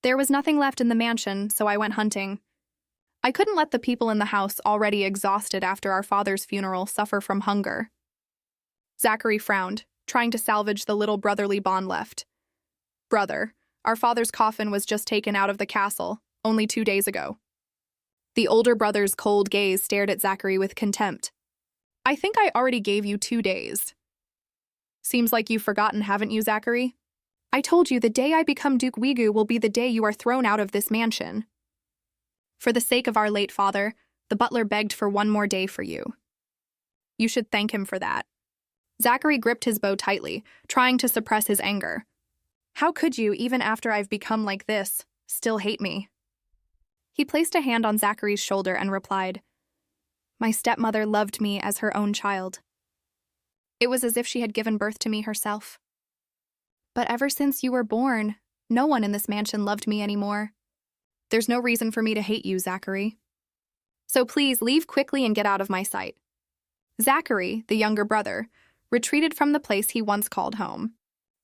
There was nothing left in the mansion, so I went hunting. I couldn't let the people in the house, already exhausted after our father's funeral, suffer from hunger. Zachary frowned, trying to salvage the little brotherly bond left. Brother, our father's coffin was just taken out of the castle, only 2 days ago. The older brother's cold gaze stared at Zachary with contempt. I think I already gave you 2 days. Seems like you've forgotten, haven't you, Zachary? I told you the day I become Duke Wigu will be the day you are thrown out of this mansion. For the sake of our late father, the butler begged for 1 more day for you. You should thank him for that. Zachary gripped his bow tightly, trying to suppress his anger. How could you, even after I've become like this, still hate me? He placed a hand on Zachary's shoulder and replied, My stepmother loved me as her own child. It was as if she had given birth to me herself. But ever since you were born, no one in this mansion loved me anymore. There's no reason for me to hate you, Zachary. So please leave quickly and get out of my sight. Zachary, the younger brother, retreated from the place he once called home.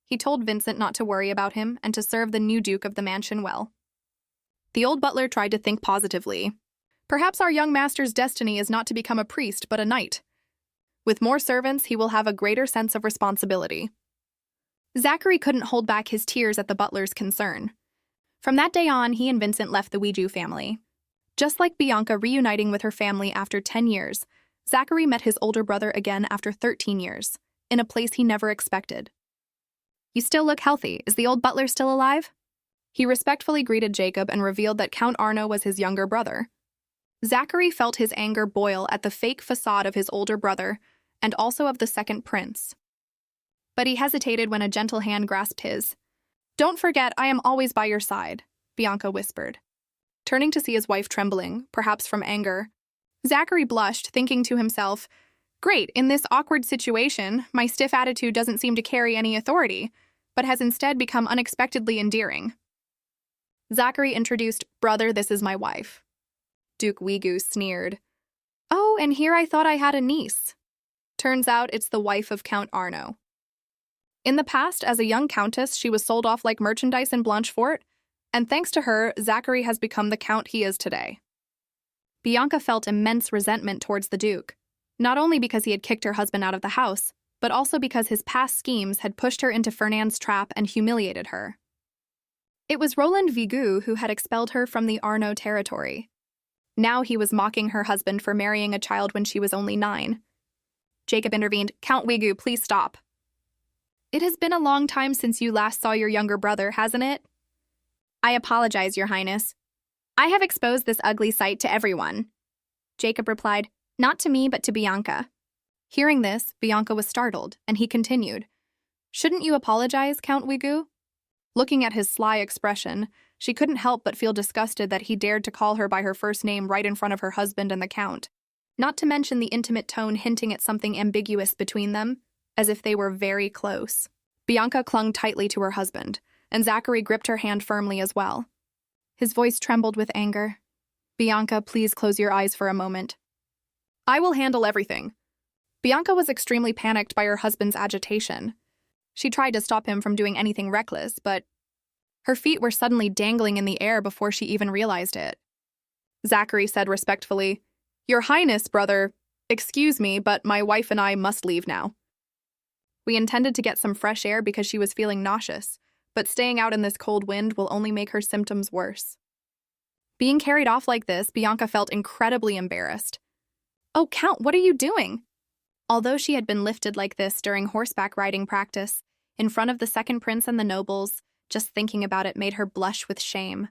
He told Vincent not to worry about him and to serve the new duke of the mansion well. The old butler tried to think positively. Perhaps our young master's destiny is not to become a priest, but a knight. With more servants, he will have a greater sense of responsibility. Zachary couldn't hold back his tears at the butler's concern. From that day on, he and Vincent left the Wigu family. Just like Bianca reuniting with her family after 10 years, Zachary met his older brother again after 13 years, in a place he never expected. You still look healthy. Is the old butler still alive? He respectfully greeted Jacob and revealed that Count Arno was his younger brother. Zachary felt his anger boil at the fake facade of his older brother and also of the second prince. But he hesitated when a gentle hand grasped his. Don't forget, I am always by your side, Bianca whispered. Turning to see his wife trembling, perhaps from anger, Zachary blushed, thinking to himself, Great, in this awkward situation, my stiff attitude doesn't seem to carry any authority, but has instead become unexpectedly endearing. Zachary introduced, Brother, this is my wife. Duke Wigu sneered. Oh, and here I thought I had a niece. Turns out it's the wife of Count Arno. In the past, as a young countess, she was sold off like merchandise in Blanchefort, and thanks to her, Zachary has become the count he is today. Bianca felt immense resentment towards the Duke, not only because he had kicked her husband out of the house, but also because his past schemes had pushed her into Fernand's trap and humiliated her. It was Roland Vigu who had expelled her from the Arno territory. Now he was mocking her husband for marrying a child when she was only 9. Jacob intervened, Count Wigu, please stop. It has been a long time since you last saw your younger brother, hasn't it? I apologize, Your Highness. I have exposed this ugly sight to everyone. Jacob replied, Not to me, but to Bianca. Hearing this, Bianca was startled, and he continued, Shouldn't you apologize, Count Wigu? Looking at his sly expression, she couldn't help but feel disgusted that he dared to call her by her first name right in front of her husband and the Count, not to mention the intimate tone hinting at something ambiguous between them, as if they were very close. Bianca clung tightly to her husband, and Zachary gripped her hand firmly as well. His voice trembled with anger. Bianca, please close your eyes for a moment. I will handle everything. Bianca was extremely panicked by her husband's agitation. She tried to stop him from doing anything reckless, but her feet were suddenly dangling in the air before she even realized it. Zachary said respectfully, Your Highness, brother, excuse me, but my wife and I must leave now. We intended to get some fresh air because she was feeling nauseous, but staying out in this cold wind will only make her symptoms worse. Being carried off like this, Bianca felt incredibly embarrassed. Oh, Count, what are you doing? Although she had been lifted like this during horseback riding practice, in front of the second prince and the nobles, just thinking about it made her blush with shame.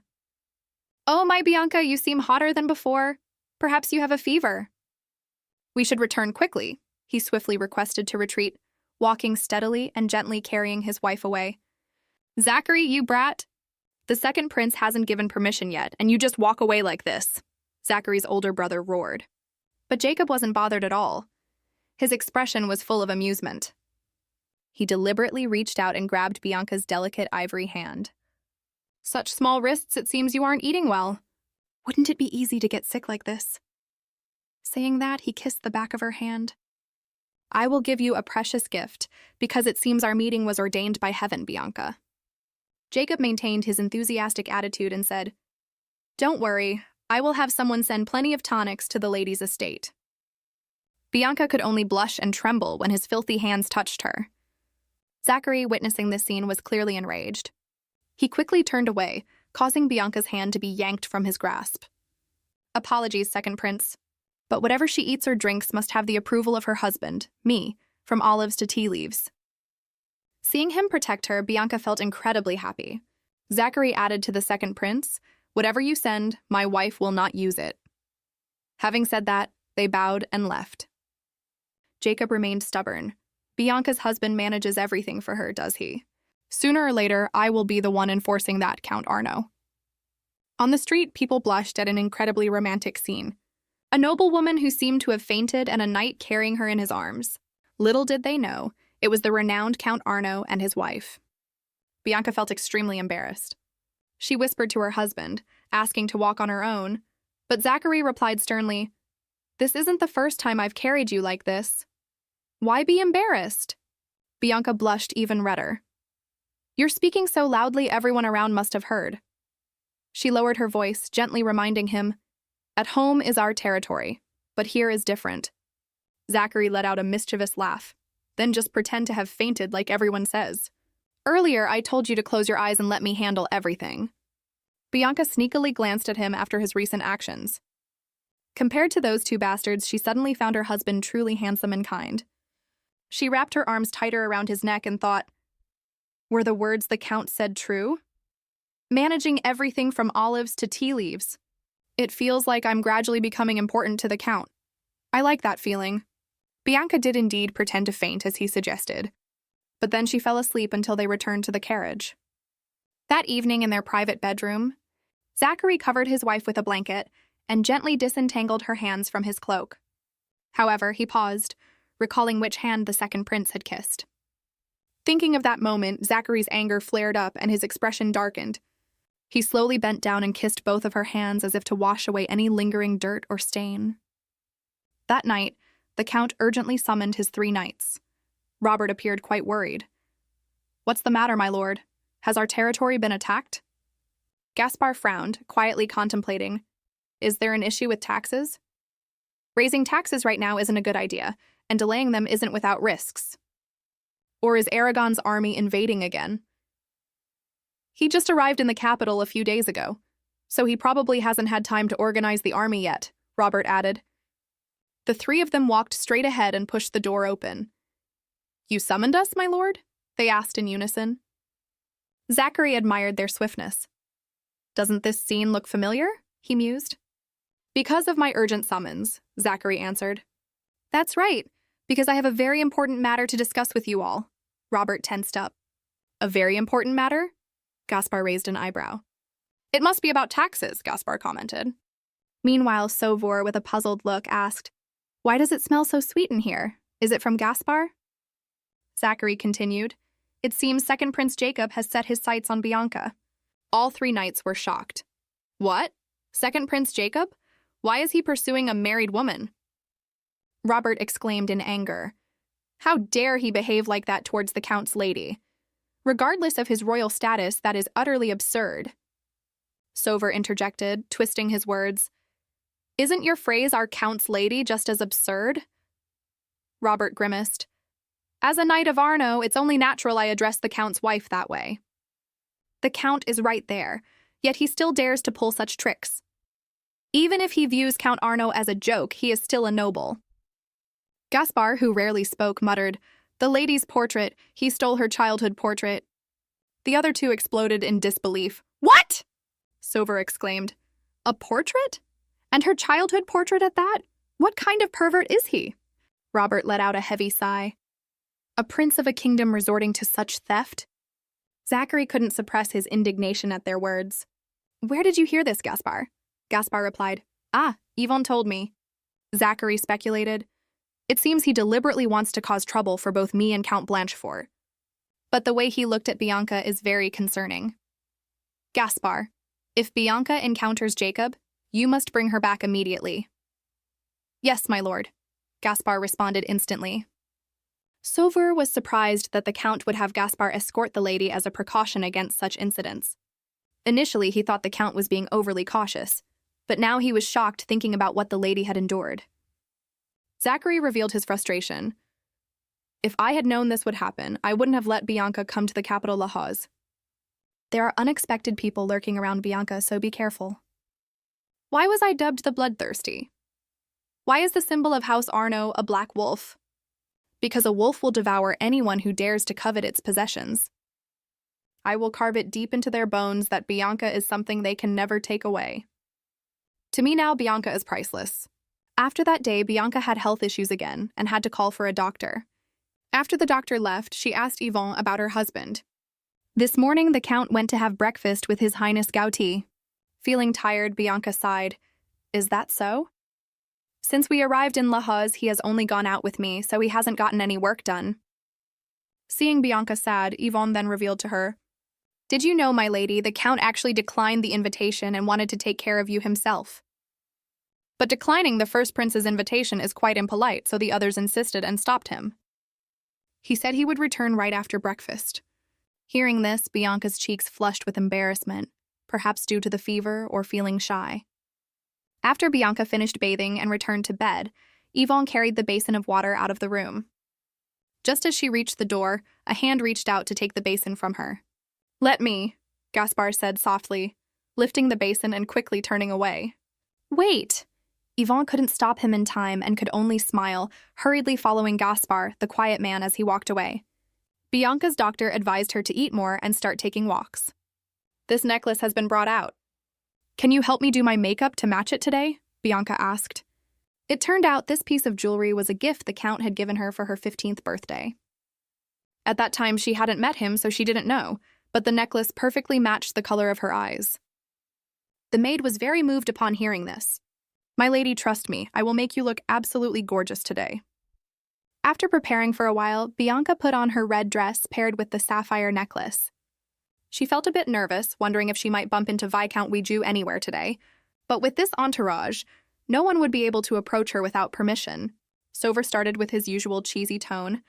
"Oh, my Bianca, you seem hotter than before. Perhaps you have a fever." "We should return quickly," he swiftly requested to retreat, walking steadily and gently carrying his wife away. "Zachary, you brat! The second prince hasn't given permission yet, and you just walk away like this," Zachary's older brother roared. But Jacob wasn't bothered at all. His expression was full of amusement. He deliberately reached out and grabbed Bianca's delicate ivory hand. "Such small wrists, it seems you aren't eating well. Wouldn't it be easy to get sick like this?" Saying that, he kissed the back of her hand. "I will give you a precious gift, because it seems our meeting was ordained by heaven, Bianca." Jacob maintained his enthusiastic attitude and said, "Don't worry, I will have someone send plenty of tonics to the lady's estate." Bianca could only blush and tremble when his filthy hands touched her. Zachary, witnessing this scene, was clearly enraged. He quickly turned away, causing Bianca's hand to be yanked from his grasp. "Apologies, second prince, but whatever she eats or drinks must have the approval of her husband, me, from olives to tea leaves." Seeing him protect her, Bianca felt incredibly happy. Zachary added to the second prince, "Whatever you send, my wife will not use it." Having said that, they bowed and left. Jacob remained stubborn. "Bianca's husband manages everything for her, does he? Sooner or later, I will be the one enforcing that, Count Arno." On the street, people blushed at an incredibly romantic scene. A noblewoman who seemed to have fainted and a knight carrying her in his arms. Little did they know, it was the renowned Count Arno and his wife. Bianca felt extremely embarrassed. She whispered to her husband, asking to walk on her own, but Zachary replied sternly, "This isn't the first time I've carried you like this. Why be embarrassed?" Bianca blushed even redder. "You're speaking so loudly everyone around must have heard." She lowered her voice, gently reminding him, "At home is our territory, but here is different." Zachary let out a mischievous laugh, then just pretend to have fainted like everyone says. "Earlier, I told you to close your eyes and let me handle everything." Bianca sneakily glanced at him after his recent actions. Compared to those two bastards, she suddenly found her husband truly handsome and kind. She wrapped her arms tighter around his neck and thought, were the words the Count said true? Managing everything from olives to tea leaves. It feels like I'm gradually becoming important to the Count. I like that feeling. Bianca did indeed pretend to faint as he suggested, but then she fell asleep until they returned to the carriage. That evening in their private bedroom, Zachary covered his wife with a blanket and gently disentangled her hands from his cloak. However, he paused, recalling which hand the second prince had kissed. Thinking of that moment, Zachary's anger flared up and his expression darkened. He slowly bent down and kissed both of her hands as if to wash away any lingering dirt or stain. That night, the Count urgently summoned his 3 knights. Robert appeared quite worried. "What's the matter, my lord? Has our territory been attacked?" Gaspar frowned, quietly contemplating. "Is there an issue with taxes?" "Raising taxes right now isn't a good idea, and delaying them isn't without risks." "Or is Aragon's army invading again?" "He just arrived in the capital a few days ago, so he probably hasn't had time to organize the army yet," Robert added. The 3 of them walked straight ahead and pushed the door open. "You summoned us, my lord?" they asked in unison. Zachary admired their swiftness. "Doesn't this scene look familiar?" he mused. "Because of my urgent summons," Zachary answered. "That's right, because I have a very important matter to discuss with you all." Robert tensed up. "A very important matter?" Gaspar raised an eyebrow. "It must be about taxes," Gaspar commented. Meanwhile, Sauveur, with a puzzled look, asked, "Why does it smell so sweet in here? Is it from Gaspar?" Zachary continued, "It seems second Prince Jacob has set his sights on Bianca." All 3 knights were shocked. "What? Second Prince Jacob? Why is he pursuing a married woman?" Robert exclaimed in anger. How dare he behave like that towards the Count's lady? Regardless of his royal status, that is utterly absurd. Sauveur interjected, twisting his words. "Isn't your phrase, our Count's lady, just as absurd?" Robert grimaced. "As a knight of Arno, it's only natural I address the Count's wife that way." The Count is right there, yet he still dares to pull such tricks. Even if he views Count Arno as a joke, he is still a noble. Gaspar, who rarely spoke, muttered, "The lady's portrait, he stole her childhood portrait." The other 2 exploded in disbelief. "What?" Sauveur exclaimed. A portrait? And her childhood portrait at that? What kind of pervert is he? Robert let out a heavy sigh. A prince of a kingdom resorting to such theft? Zachary couldn't suppress his indignation at their words. Where did you hear this, Gaspar? Gaspar replied. Ah, Yvonne told me. Zachary speculated. It seems he deliberately wants to cause trouble for both me and Count Blanchefort. But the way he looked at Bianca is very concerning. Gaspar, if Bianca encounters Jacob, you must bring her back immediately. Yes, my lord, Gaspar responded instantly. Sauveur was surprised that the Count would have Gaspar escort the lady as a precaution against such incidents. Initially, he thought the Count was being overly cautious, but now he was shocked thinking about what the lady had endured. Zachary revealed his frustration. If I had known this would happen, I wouldn't have let Bianca come to the capital La Hoz. There are unexpected people lurking around Bianca, so be careful. Why was I dubbed the Bloodthirsty? Why is the symbol of House Arno a black wolf? Because a wolf will devour anyone who dares to covet its possessions. I will carve it deep into their bones that Bianca is something they can never take away. To me now, Bianca is priceless. After that day, Bianca had health issues again and had to call for a doctor. After the doctor left, she asked Yvonne about her husband. This morning, the Count went to have breakfast with His Highness Gauti. Feeling tired, Bianca sighed. Is that so? Since we arrived in La Hoz, he has only gone out with me, so he hasn't gotten any work done. Seeing Bianca sad, Yvonne then revealed to her, Did you know, my lady, the Count actually declined the invitation and wanted to take care of you himself. But declining the first prince's invitation is quite impolite, so the others insisted and stopped him. He said he would return right after breakfast. Hearing this, Bianca's cheeks flushed with embarrassment, perhaps due to the fever or feeling shy. After Bianca finished bathing and returned to bed, Yvonne carried the basin of water out of the room. Just as she reached the door, a hand reached out to take the basin from her. Let me, Gaspar said softly, lifting the basin and quickly turning away. Wait! Yvonne couldn't stop him in time and could only smile, hurriedly following Gaspar, the quiet man, as he walked away. Bianca's doctor advised her to eat more and start taking walks. This necklace has been brought out. Can you help me do my makeup to match it today? Bianca asked. It turned out this piece of jewelry was a gift the Count had given her for her 15th birthday. At that time, she hadn't met him, so she didn't know, but the necklace perfectly matched the color of her eyes. The maid was very moved upon hearing this. My lady, trust me, I will make you look absolutely gorgeous today. After preparing for a while, Bianca put on her red dress paired with the sapphire necklace. She felt a bit nervous, wondering if she might bump into Viscount Weiju anywhere today, but with this entourage, no one would be able to approach her without permission. Sauveur started with his usual cheesy tone.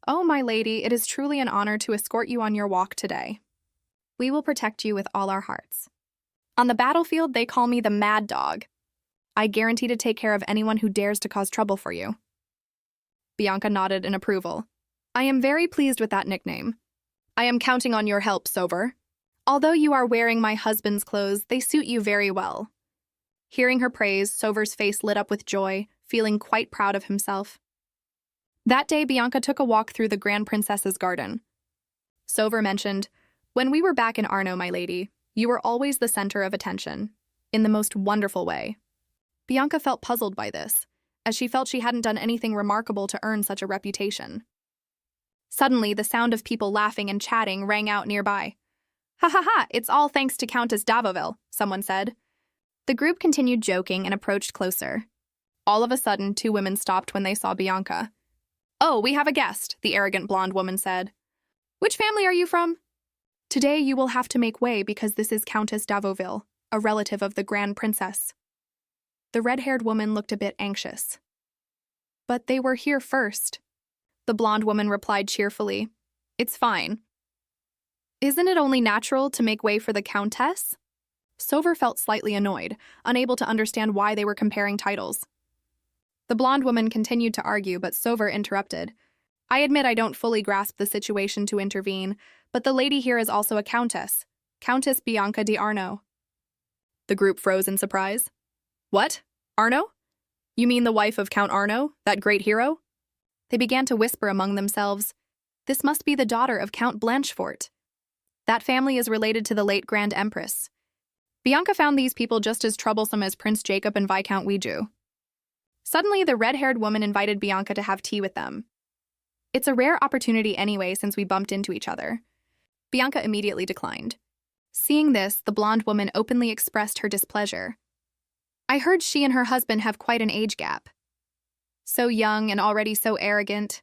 Oh, my lady, it is truly an honor to escort you on your walk today. We will protect you with all our hearts. On the battlefield, they call me the Mad Dog. I guarantee to take care of anyone who dares to cause trouble for you. Bianca nodded in approval. I am very pleased with that nickname. I am counting on your help, Sauveur. Although you are wearing my husband's clothes, they suit you very well. Hearing her praise, Sauveur's face lit up with joy, feeling quite proud of himself. That day, Bianca took a walk through the Grand Princess's garden. Sauveur mentioned, When we were back in Arno, my lady, you were always the center of attention, in the most wonderful way. Bianca felt puzzled by this, as she felt she hadn't done anything remarkable to earn such a reputation. Suddenly, the sound of people laughing and chatting rang out nearby. Ha ha ha, it's all thanks to Countess d'Avoville, someone said. The group continued joking and approached closer. All of a sudden, two women stopped when they saw Bianca. Oh, we have a guest, the arrogant blonde woman said. Which family are you from? Today you will have to make way because this is Countess d'Avoville, a relative of the Grand Princess. The red-haired woman looked a bit anxious. But they were here first. The blonde woman replied cheerfully, It's fine. Isn't it only natural to make way for the Countess? Sauveur felt slightly annoyed, unable to understand why they were comparing titles. The blonde woman continued to argue, but Sauveur interrupted. I admit I don't fully grasp the situation to intervene, but the lady here is also a countess, Countess Bianca di Arno. The group froze in surprise. What? Arno? You mean the wife of Count Arno, that great hero? They began to whisper among themselves. This must be the daughter of Count Blanchefort. That family is related to the late Grand Empress. Bianca found these people just as troublesome as Prince Jacob and Viscount Weiju. Suddenly, the red-haired woman invited Bianca to have tea with them. It's a rare opportunity anyway since we bumped into each other. Bianca immediately declined. Seeing this, the blonde woman openly expressed her displeasure. I heard she and her husband have quite an age gap. So young and already so arrogant.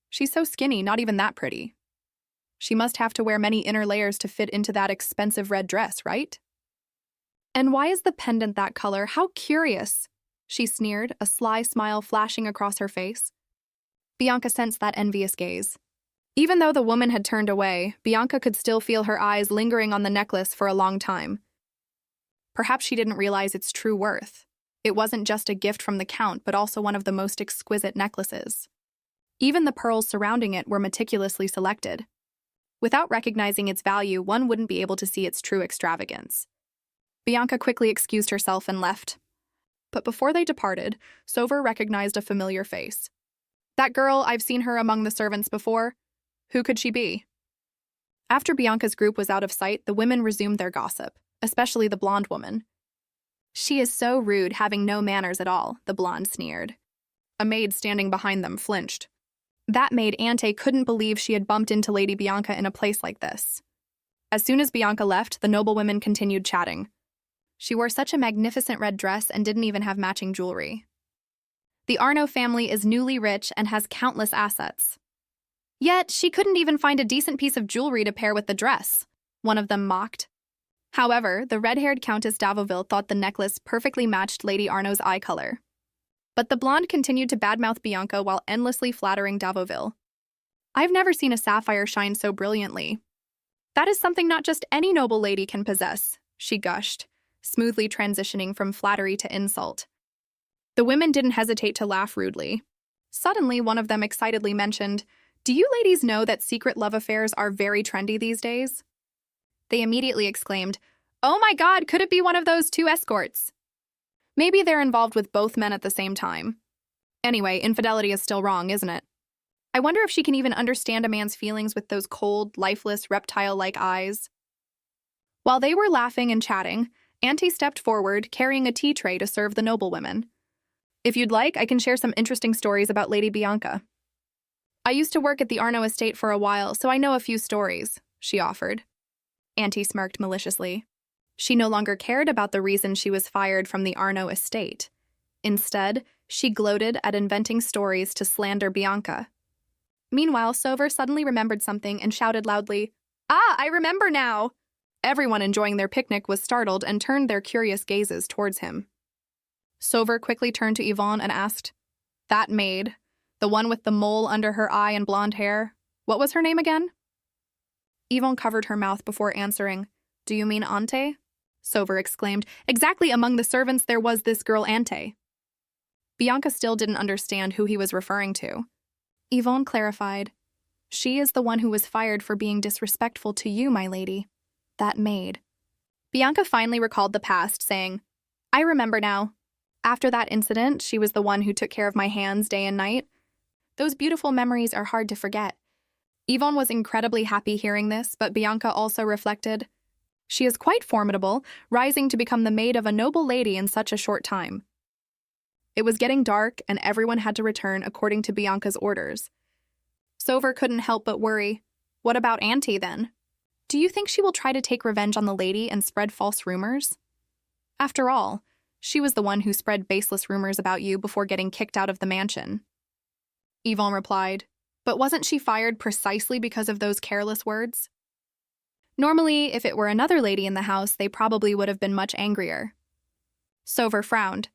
She's so skinny, not even that pretty. She must have to wear many inner layers to fit into that expensive red dress, right? And why is the pendant that color? How curious, she sneered, a sly smile flashing across her face. Bianca sensed that envious gaze. Even though the woman had turned away, Bianca could still feel her eyes lingering on the necklace for a long time. Perhaps she didn't realize its true worth. It wasn't just a gift from the Count, but also one of the most exquisite necklaces. Even the pearls surrounding it were meticulously selected. Without recognizing its value, one wouldn't be able to see its true extravagance. Bianca quickly excused herself and left. But before they departed, Sover recognized a familiar face. That girl, I've seen her among the servants before. Who could she be? After Bianca's group was out of sight, the women resumed their gossip, especially the blonde woman. She is so rude, having no manners at all, the blonde sneered. A maid standing behind them flinched. That maid, Ante, couldn't believe she had bumped into Lady Bianca in a place like this. As soon as Bianca left, the noblewomen continued chatting. She wore such a magnificent red dress and didn't even have matching jewelry. The Arnaud family is newly rich and has countless assets. Yet, she couldn't even find a decent piece of jewelry to pair with the dress, one of them mocked. However, the red-haired Countess d'Avoville thought the necklace perfectly matched Lady Arnaud's eye color. But the blonde continued to badmouth Bianca while endlessly flattering d'Avoville. I've never seen a sapphire shine so brilliantly. That is something not just any noble lady can possess, she gushed, smoothly transitioning from flattery to insult. The women didn't hesitate to laugh rudely. Suddenly, one of them excitedly mentioned, "Do you ladies know that secret love affairs are very trendy these days?" They immediately exclaimed, "Oh my God, could it be one of those two escorts?" Maybe they're involved with both men at the same time. Anyway, infidelity is still wrong, isn't it? I wonder if she can even understand a man's feelings with those cold, lifeless, reptile-like eyes. While they were laughing and chatting, Auntie stepped forward, carrying a tea tray to serve the noblewomen. If you'd like, I can share some interesting stories about Lady Bianca. I used to work at the Arnaud estate for a while, so I know a few stories, she offered. Auntie smirked maliciously. She no longer cared about the reason she was fired from the Arnaud estate. Instead, she gloated at inventing stories to slander Bianca. Meanwhile, Sover suddenly remembered something and shouted loudly, "Ah, I remember now!" Everyone enjoying their picnic was startled and turned their curious gazes towards him. Sover quickly turned to Yvonne and asked, "That maid, the one with the mole under her eye and blonde hair, what was her name again?" Yvonne covered her mouth before answering, "Do you mean Ante?" Sover exclaimed, "Exactly, among the servants there was this girl Ante." Bianca still didn't understand who he was referring to. Yvonne clarified, "She is the one who was fired for being disrespectful to you, my lady. That maid." Bianca finally recalled the past, saying, "I remember now. After that incident, she was the one who took care of my hands day and night. Those beautiful memories are hard to forget." Yvonne was incredibly happy hearing this, but Bianca also reflected, "She is quite formidable, rising to become the maid of a noble lady in such a short time." It was getting dark, and everyone had to return according to Bianca's orders. Sover couldn't help but worry. What about Auntie, then? Do you think she will try to take revenge on the lady and spread false rumors? After all, she was the one who spread baseless rumors about you before getting kicked out of the mansion. Yvonne replied, "But wasn't she fired precisely because of those careless words?" Normally, if it were another lady in the house, they probably would have been much angrier. Sover frowned.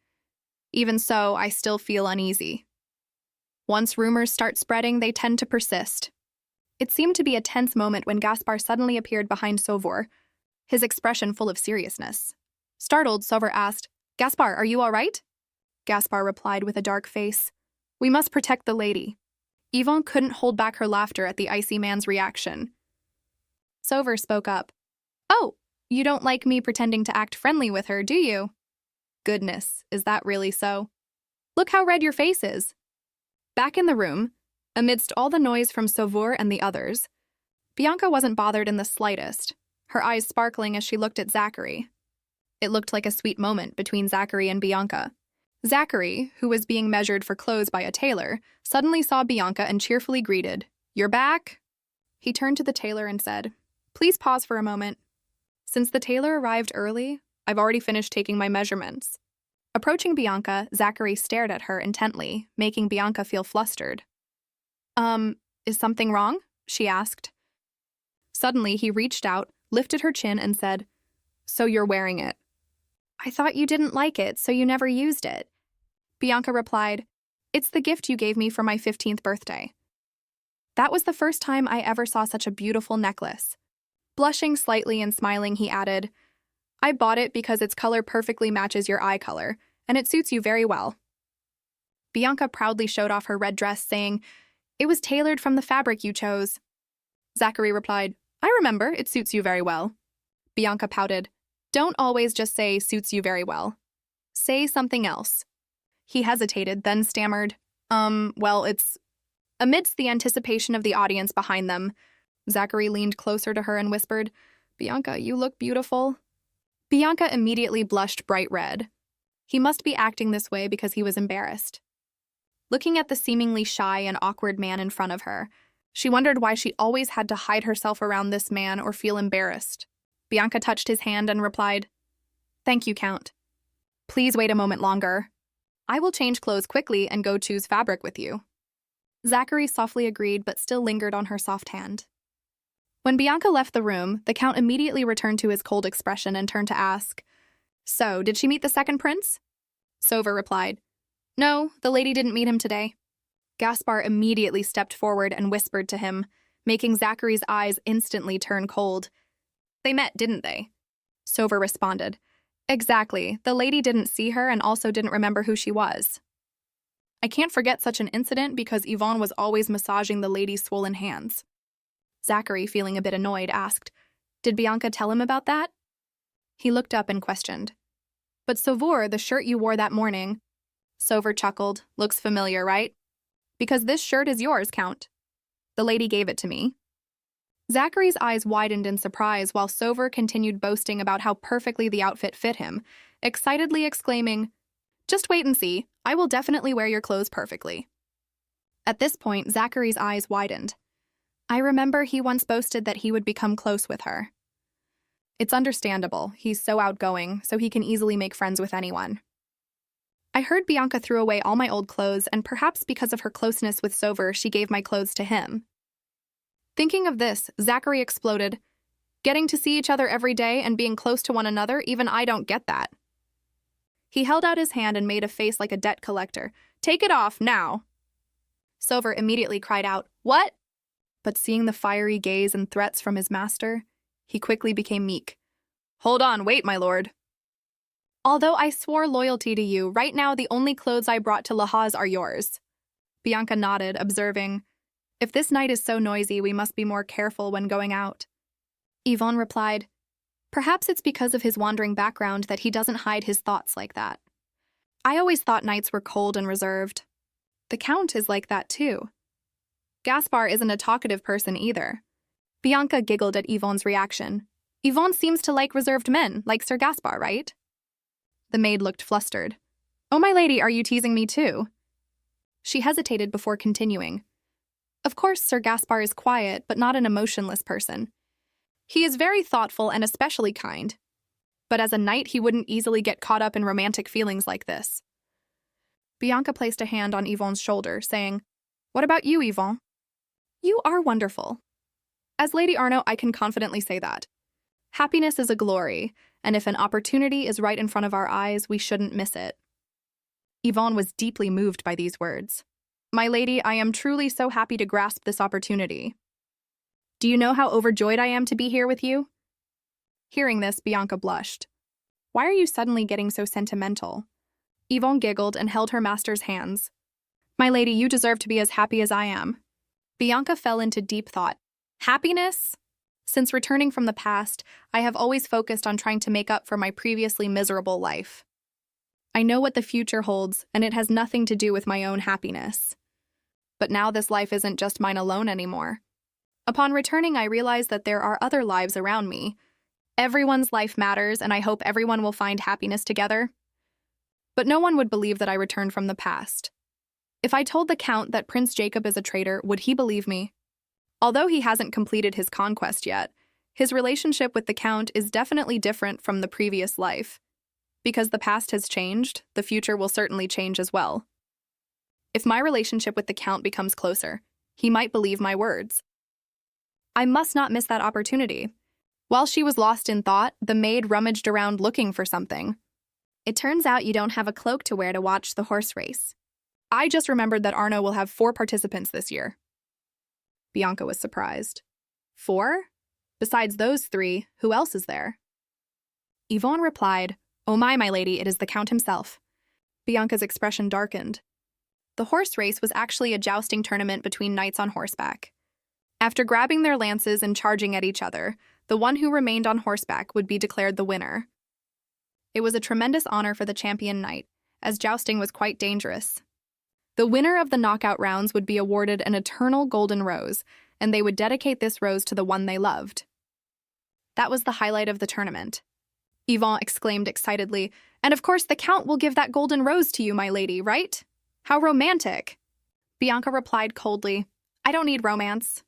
"Even so, I still feel uneasy. Once rumors start spreading, they tend to persist." It seemed to be a tense moment when Gaspar suddenly appeared behind Sover, his expression full of seriousness. Startled, Sover asked, "Gaspar, are you all right?" Gaspar replied with a dark face, "We must protect the lady." Yvonne couldn't hold back her laughter at the icy man's reaction. Sover spoke up. "Oh, you don't like me pretending to act friendly with her, do you?" "Goodness, is that really so? Look how red your face is." Back in the room, amidst all the noise from Sauveur and the others, Bianca wasn't bothered in the slightest, her eyes sparkling as she looked at Zachary. It looked like a sweet moment between Zachary and Bianca. Zachary, who was being measured for clothes by a tailor, suddenly saw Bianca and cheerfully greeted, "You're back?" He turned to the tailor and said, "Please pause for a moment. Since the tailor arrived early, I've already finished taking my measurements." Approaching Bianca, Zachary stared at her intently, making Bianca feel flustered. Is something wrong?" she asked. Suddenly, he reached out, lifted her chin, and said, "So you're wearing it." "I thought you didn't like it, so you never used it." Bianca replied, "It's the gift you gave me for my 15th birthday." That was the first time I ever saw such a beautiful necklace. Blushing slightly and smiling, he added, "I bought it because its color perfectly matches your eye color, and it suits you very well." Bianca proudly showed off her red dress, saying, "It was tailored from the fabric you chose." Zachary replied, "I remember, it suits you very well." Bianca pouted, "Don't always just say suits you very well. Say something else." He hesitated, then stammered, well, it's..." Amidst the anticipation of the audience behind them, Zachary leaned closer to her and whispered, "Bianca, you look beautiful." Bianca immediately blushed bright red. He must be acting this way because he was embarrassed. Looking at the seemingly shy and awkward man in front of her, she wondered why she always had to hide herself around this man or feel embarrassed. Bianca touched his hand and replied, "Thank you, Count. Please wait a moment longer. I will change clothes quickly and go choose fabric with you." Zachary softly agreed but still lingered on her soft hand. When Bianca left the room, the Count immediately returned to his cold expression and turned to ask, "So, did she meet the second prince?" Sover replied, "No, the lady didn't meet him today." Gaspar immediately stepped forward and whispered to him, making Zachary's eyes instantly turn cold. "They met, didn't they?" Sover responded, "Exactly. The lady didn't see her and also didn't remember who she was. I can't forget such an incident because Yvonne was always massaging the lady's swollen hands." Zachary, feeling a bit annoyed, asked, "Did Bianca tell him about that?" He looked up and questioned, "But Sauveur, the shirt you wore that morning..." Sover chuckled. "Looks familiar, right? Because this shirt is yours, Count. The lady gave it to me." Zachary's eyes widened in surprise while Sover continued boasting about how perfectly the outfit fit him, excitedly exclaiming, "Just wait and see. I will definitely wear your clothes perfectly." At this point, Zachary's eyes widened. I remember he once boasted that he would become close with her. It's understandable. He's so outgoing, so he can easily make friends with anyone. I heard Bianca threw away all my old clothes, and perhaps because of her closeness with Sover, she gave my clothes to him. Thinking of this, Zachary exploded. "Getting to see each other every day and being close to one another, even I don't get that." He held out his hand and made a face like a debt collector. "Take it off, now." Sover immediately cried out, "What?" But seeing the fiery gaze and threats from his master, he quickly became meek. "Hold on, wait, my lord. Although I swore loyalty to you, right now the only clothes I brought to Lahaz are yours." Bianca nodded, observing, "If this night is so noisy, we must be more careful when going out." Yvonne replied, "Perhaps it's because of his wandering background that he doesn't hide his thoughts like that. I always thought knights were cold and reserved. The Count is like that too. Gaspar isn't a talkative person either." Bianca giggled at Yvonne's reaction. "Yvonne seems to like reserved men, like Sir Gaspar, right?" The maid looked flustered. "Oh, my lady, are you teasing me too?" She hesitated before continuing. "Of course, Sir Gaspar is quiet, but not an emotionless person. He is very thoughtful and especially kind. But as a knight, he wouldn't easily get caught up in romantic feelings like this." Bianca placed a hand on Yvonne's shoulder, saying, "What about you, Yvonne?" "You are wonderful. As Lady Arno, I can confidently say that. Happiness is a glory, and if an opportunity is right in front of our eyes, we shouldn't miss it." Yvonne was deeply moved by these words. "My lady, I am truly so happy to grasp this opportunity. Do you know how overjoyed I am to be here with you?" Hearing this, Bianca blushed. "Why are you suddenly getting so sentimental?" Yvonne giggled and held her master's hands. "My lady, you deserve to be as happy as I am." Bianca fell into deep thought. Happiness? Since returning from the past, I have always focused on trying to make up for my previously miserable life. I know what the future holds, and it has nothing to do with my own happiness. But now this life isn't just mine alone anymore. Upon returning, I realized that there are other lives around me, Everyone's life matters, and I hope everyone will find happiness together. But no one would believe that I returned from the past. If I told the Count that Prince Jacob is a traitor, would he believe me? Although he hasn't completed his conquest yet, his relationship with the Count is definitely different from the previous life. Because the past has changed, the future will certainly change as well. If my relationship with the Count becomes closer, he might believe my words. I must not miss that opportunity. While she was lost in thought, the maid rummaged around looking for something. It turns out you don't have a cloak to wear to watch the horse race. I just remembered that Arno will have 4 participants this year. Bianca was surprised. 4? Besides those 3, who else is there? Yvonne replied, "Oh my lady, it is the Count himself." Bianca's expression darkened. The horse race was actually a jousting tournament between knights on horseback. After grabbing their lances and charging at each other, the one who remained on horseback would be declared the winner. It was a tremendous honor for the champion knight, as jousting was quite dangerous. The winner of the knockout rounds would be awarded an eternal golden rose, and they would dedicate this rose to the one they loved. That was the highlight of the tournament. Yvonne exclaimed excitedly, "And of course the Count will give that golden rose to you, my lady, right? How romantic!" Bianca replied coldly, "I don't need romance."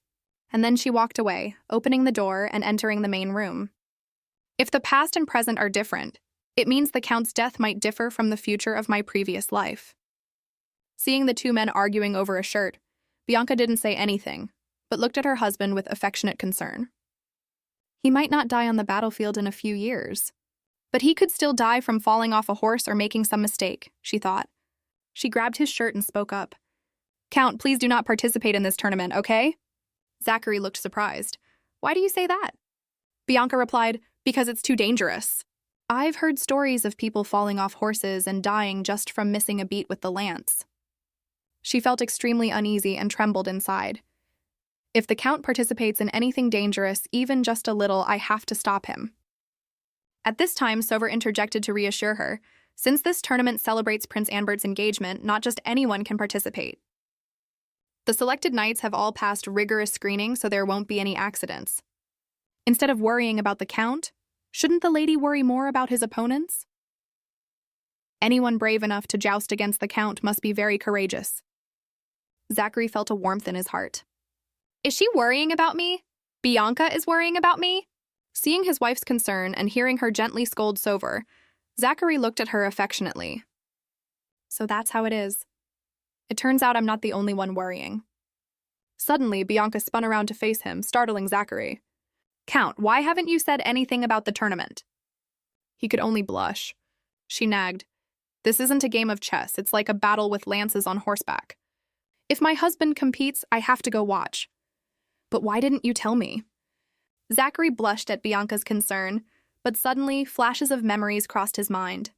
And then she walked away, opening the door and entering the main room. If the past and present are different, it means the Count's death might differ from the future of my previous life. Seeing the 2 men arguing over a shirt, Bianca didn't say anything, but looked at her husband with affectionate concern. He might not die on the battlefield in a few years, but he could still die from falling off a horse or making some mistake, she thought. She grabbed his shirt and spoke up. "Count, please do not participate in this tournament, okay?" Zachary looked surprised. "Why do you say that?" Bianca replied, "Because it's too dangerous. I've heard stories of people falling off horses and dying just from missing a beat with the lance." She felt extremely uneasy and trembled inside. If the Count participates in anything dangerous, even just a little, I have to stop him. At this time, Sover interjected to reassure her. Since this tournament celebrates Prince Anbert's engagement, not just anyone can participate. The selected knights have all passed rigorous screening, so there won't be any accidents. Instead of worrying about the Count, shouldn't the lady worry more about his opponents? Anyone brave enough to joust against the Count must be very courageous. Zachary felt a warmth in his heart. Is she worrying about me? Bianca is worrying about me? Seeing his wife's concern and hearing her gently scold Sover, Zachary looked at her affectionately. So that's how it is. It turns out I'm not the only one worrying. Suddenly, Bianca spun around to face him, startling Zachary. Count, why haven't you said anything about the tournament? He could only blush. She nagged. This isn't a game of chess, it's like a battle with lances on horseback. If my husband competes, I have to go watch. But why didn't you tell me? Zachary blushed at Bianca's concern, but suddenly flashes of memories crossed his mind.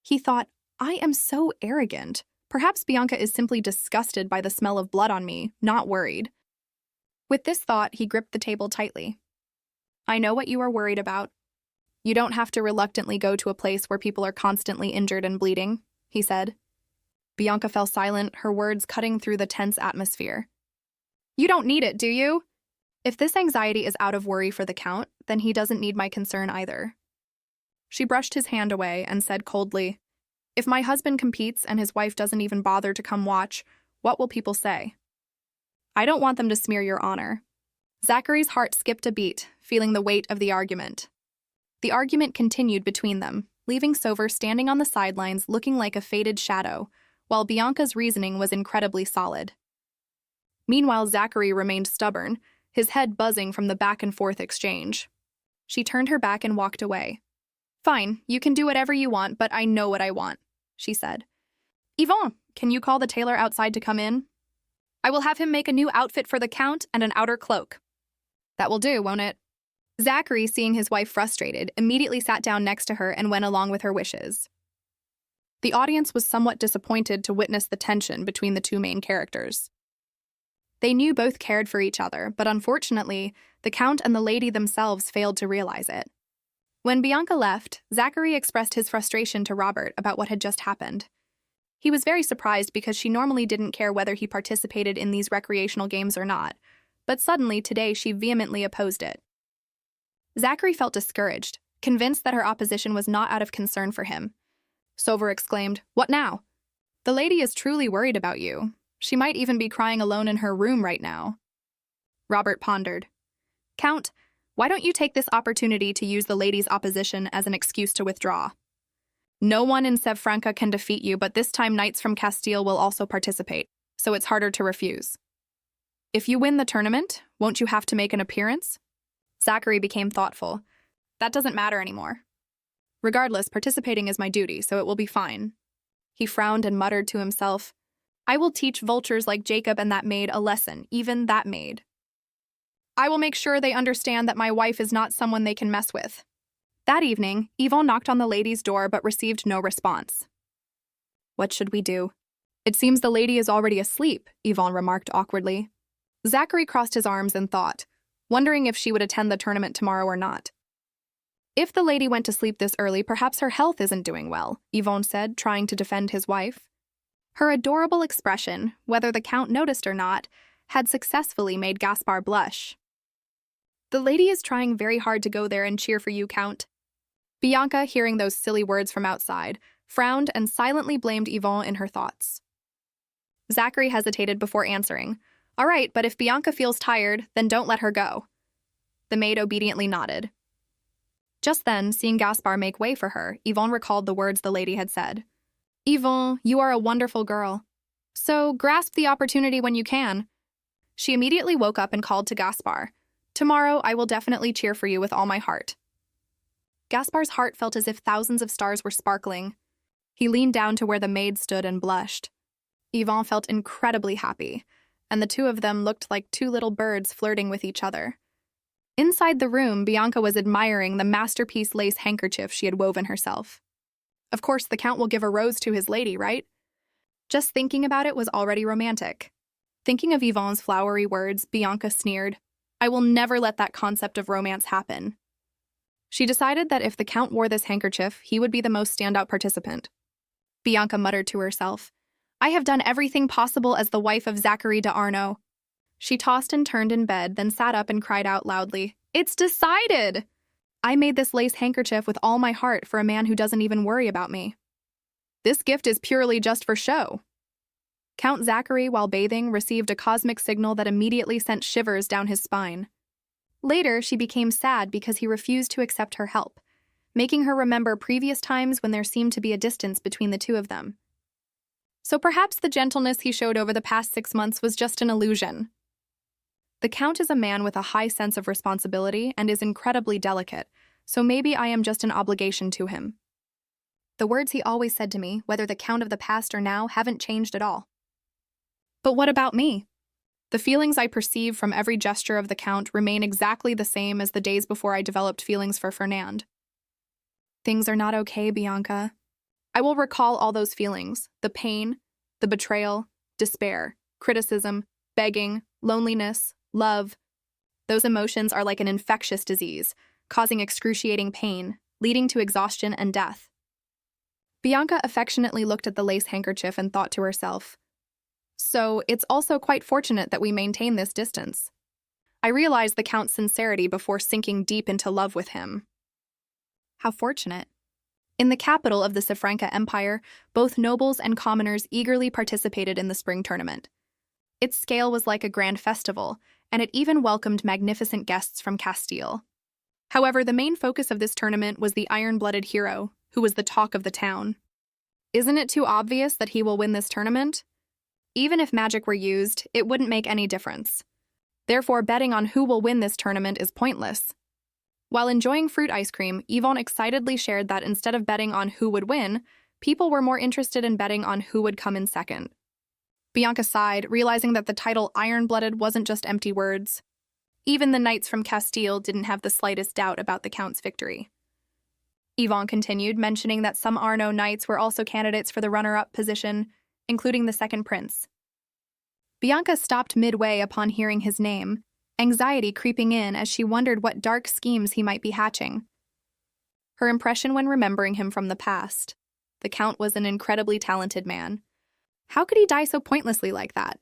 He thought, I am so arrogant. Perhaps Bianca is simply disgusted by the smell of blood on me, not worried. With this thought, he gripped the table tightly. I know what you are worried about. You don't have to reluctantly go to a place where people are constantly injured and bleeding, he said. Bianca fell silent, her words cutting through the tense atmosphere. You don't need it, do you? If this anxiety is out of worry for the Count, then he doesn't need my concern either. She brushed his hand away and said coldly, If my husband competes and his wife doesn't even bother to come watch, what will people say? I don't want them to smear your honor. Zachary's heart skipped a beat, feeling the weight of the argument. The argument continued between them, leaving Sover standing on the sidelines looking like a faded shadow, while Bianca's reasoning was incredibly solid. Meanwhile, Zachary remained stubborn, his head buzzing from the back-and-forth exchange. She turned her back and walked away. Fine, you can do whatever you want, but I know what I want, she said. Yvonne, can you call the tailor outside to come in? I will have him make a new outfit for the Count and an outer cloak. That will do, won't it? Zachary, seeing his wife frustrated, immediately sat down next to her and went along with her wishes. The audience was somewhat disappointed to witness the tension between the two main characters. They knew both cared for each other, but unfortunately, the Count and the lady themselves failed to realize it. When Bianca left, Zachary expressed his frustration to Robert about what had just happened. He was very surprised because she normally didn't care whether he participated in these recreational games or not, but suddenly today she vehemently opposed it. Zachary felt discouraged, convinced that her opposition was not out of concern for him. Sover exclaimed, "What now? The lady is truly worried about you. She might even be crying alone in her room right now." Robert pondered. "Count, why don't you take this opportunity to use the lady's opposition as an excuse to withdraw? No one in Sevfranca can defeat you, but this time knights from Castile will also participate, so it's harder to refuse. If you win the tournament, won't you have to make an appearance?" Zachary became thoughtful. "That doesn't matter anymore. Regardless, participating is my duty, so it will be fine." He frowned and muttered to himself, "I will teach vultures like Jacob and that maid a lesson, even that maid. I will make sure they understand that my wife is not someone they can mess with." That evening, Yvonne knocked on the lady's door but received no response. "What should we do? It seems the lady is already asleep," Yvonne remarked awkwardly. Zachary crossed his arms in thought, wondering if she would attend the tournament tomorrow or not. "If the lady went to sleep this early, perhaps her health isn't doing well," Yvonne said, trying to defend his wife. Her adorable expression, whether the Count noticed or not, had successfully made Gaspar blush. "The lady is trying very hard to go there and cheer for you, Count." Bianca, hearing those silly words from outside, frowned and silently blamed Yvonne in her thoughts. Zachary hesitated before answering. "All right, but if Bianca feels tired, then don't let her go." The maid obediently nodded. Just then, seeing Gaspar make way for her, Yvonne recalled the words the lady had said. "Yvonne, you are a wonderful girl. So grasp the opportunity when you can." She immediately woke up and called to Gaspar. "Tomorrow, I will definitely cheer for you with all my heart." Gaspar's heart felt as if thousands of stars were sparkling. He leaned down to where the maid stood and blushed. Yvonne felt incredibly happy, and the two of them looked like two little birds flirting with each other. Inside the room, Bianca was admiring the masterpiece lace handkerchief she had woven herself. Of course, the Count will give a rose to his lady, right? Just thinking about it was already romantic. Thinking of Yvonne's flowery words, Bianca sneered, "I will never let that concept of romance happen." She decided that if the Count wore this handkerchief, he would be the most standout participant. Bianca muttered to herself, "I have done everything possible as the wife of Zachary d'Arnaud." She tossed and turned in bed, then sat up and cried out loudly, "It's decided! I made this lace handkerchief with all my heart for a man who doesn't even worry about me. This gift is purely just for show." Count Zachary, while bathing, received a cosmic signal that immediately sent shivers down his spine. Later, she became sad because he refused to accept her help, making her remember previous times when there seemed to be a distance between the two of them. So perhaps the gentleness he showed over the past 6 months was just an illusion. The Count is a man with a high sense of responsibility and is incredibly delicate, so maybe I am just an obligation to him. The words he always said to me, whether the Count of the past or now, haven't changed at all. But what about me? The feelings I perceive from every gesture of the Count remain exactly the same as the days before I developed feelings for Fernand. Things are not okay, Bianca. I will recall all those feelings, the pain, the betrayal, despair, criticism, begging, loneliness, love. Those emotions are like an infectious disease, causing excruciating pain, leading to exhaustion and death. Bianca affectionately looked at the lace handkerchief and thought to herself, "So it's also quite fortunate that we maintain this distance." I realized the Count's sincerity before sinking deep into love with him. How fortunate. In the capital of the Sevfranca Empire, both nobles and commoners eagerly participated in the spring tournament. Its scale was like a grand festival, and it even welcomed magnificent guests from Castile. However, the main focus of this tournament was the iron-blooded hero, who was the talk of the town. Isn't it too obvious that he will win this tournament? Even if magic were used, it wouldn't make any difference. Therefore, betting on who will win this tournament is pointless. While enjoying fruit ice cream, Yvonne excitedly shared that instead of betting on who would win, people were more interested in betting on who would come in second. Bianca sighed, realizing that the title Iron-Blooded wasn't just empty words. Even the knights from Castile didn't have the slightest doubt about the Count's victory. Yvonne continued, mentioning that some Arnaud knights were also candidates for the runner-up position, including the second prince. Bianca stopped midway upon hearing his name, anxiety creeping in as she wondered what dark schemes he might be hatching. Her impression when remembering him from the past, the Count was an incredibly talented man. How could he die so pointlessly like that?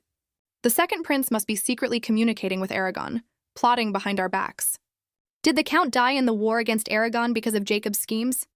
The second prince must be secretly communicating with Aragon, plotting behind our backs. Did the Count die in the war against Aragon because of Jacob's schemes?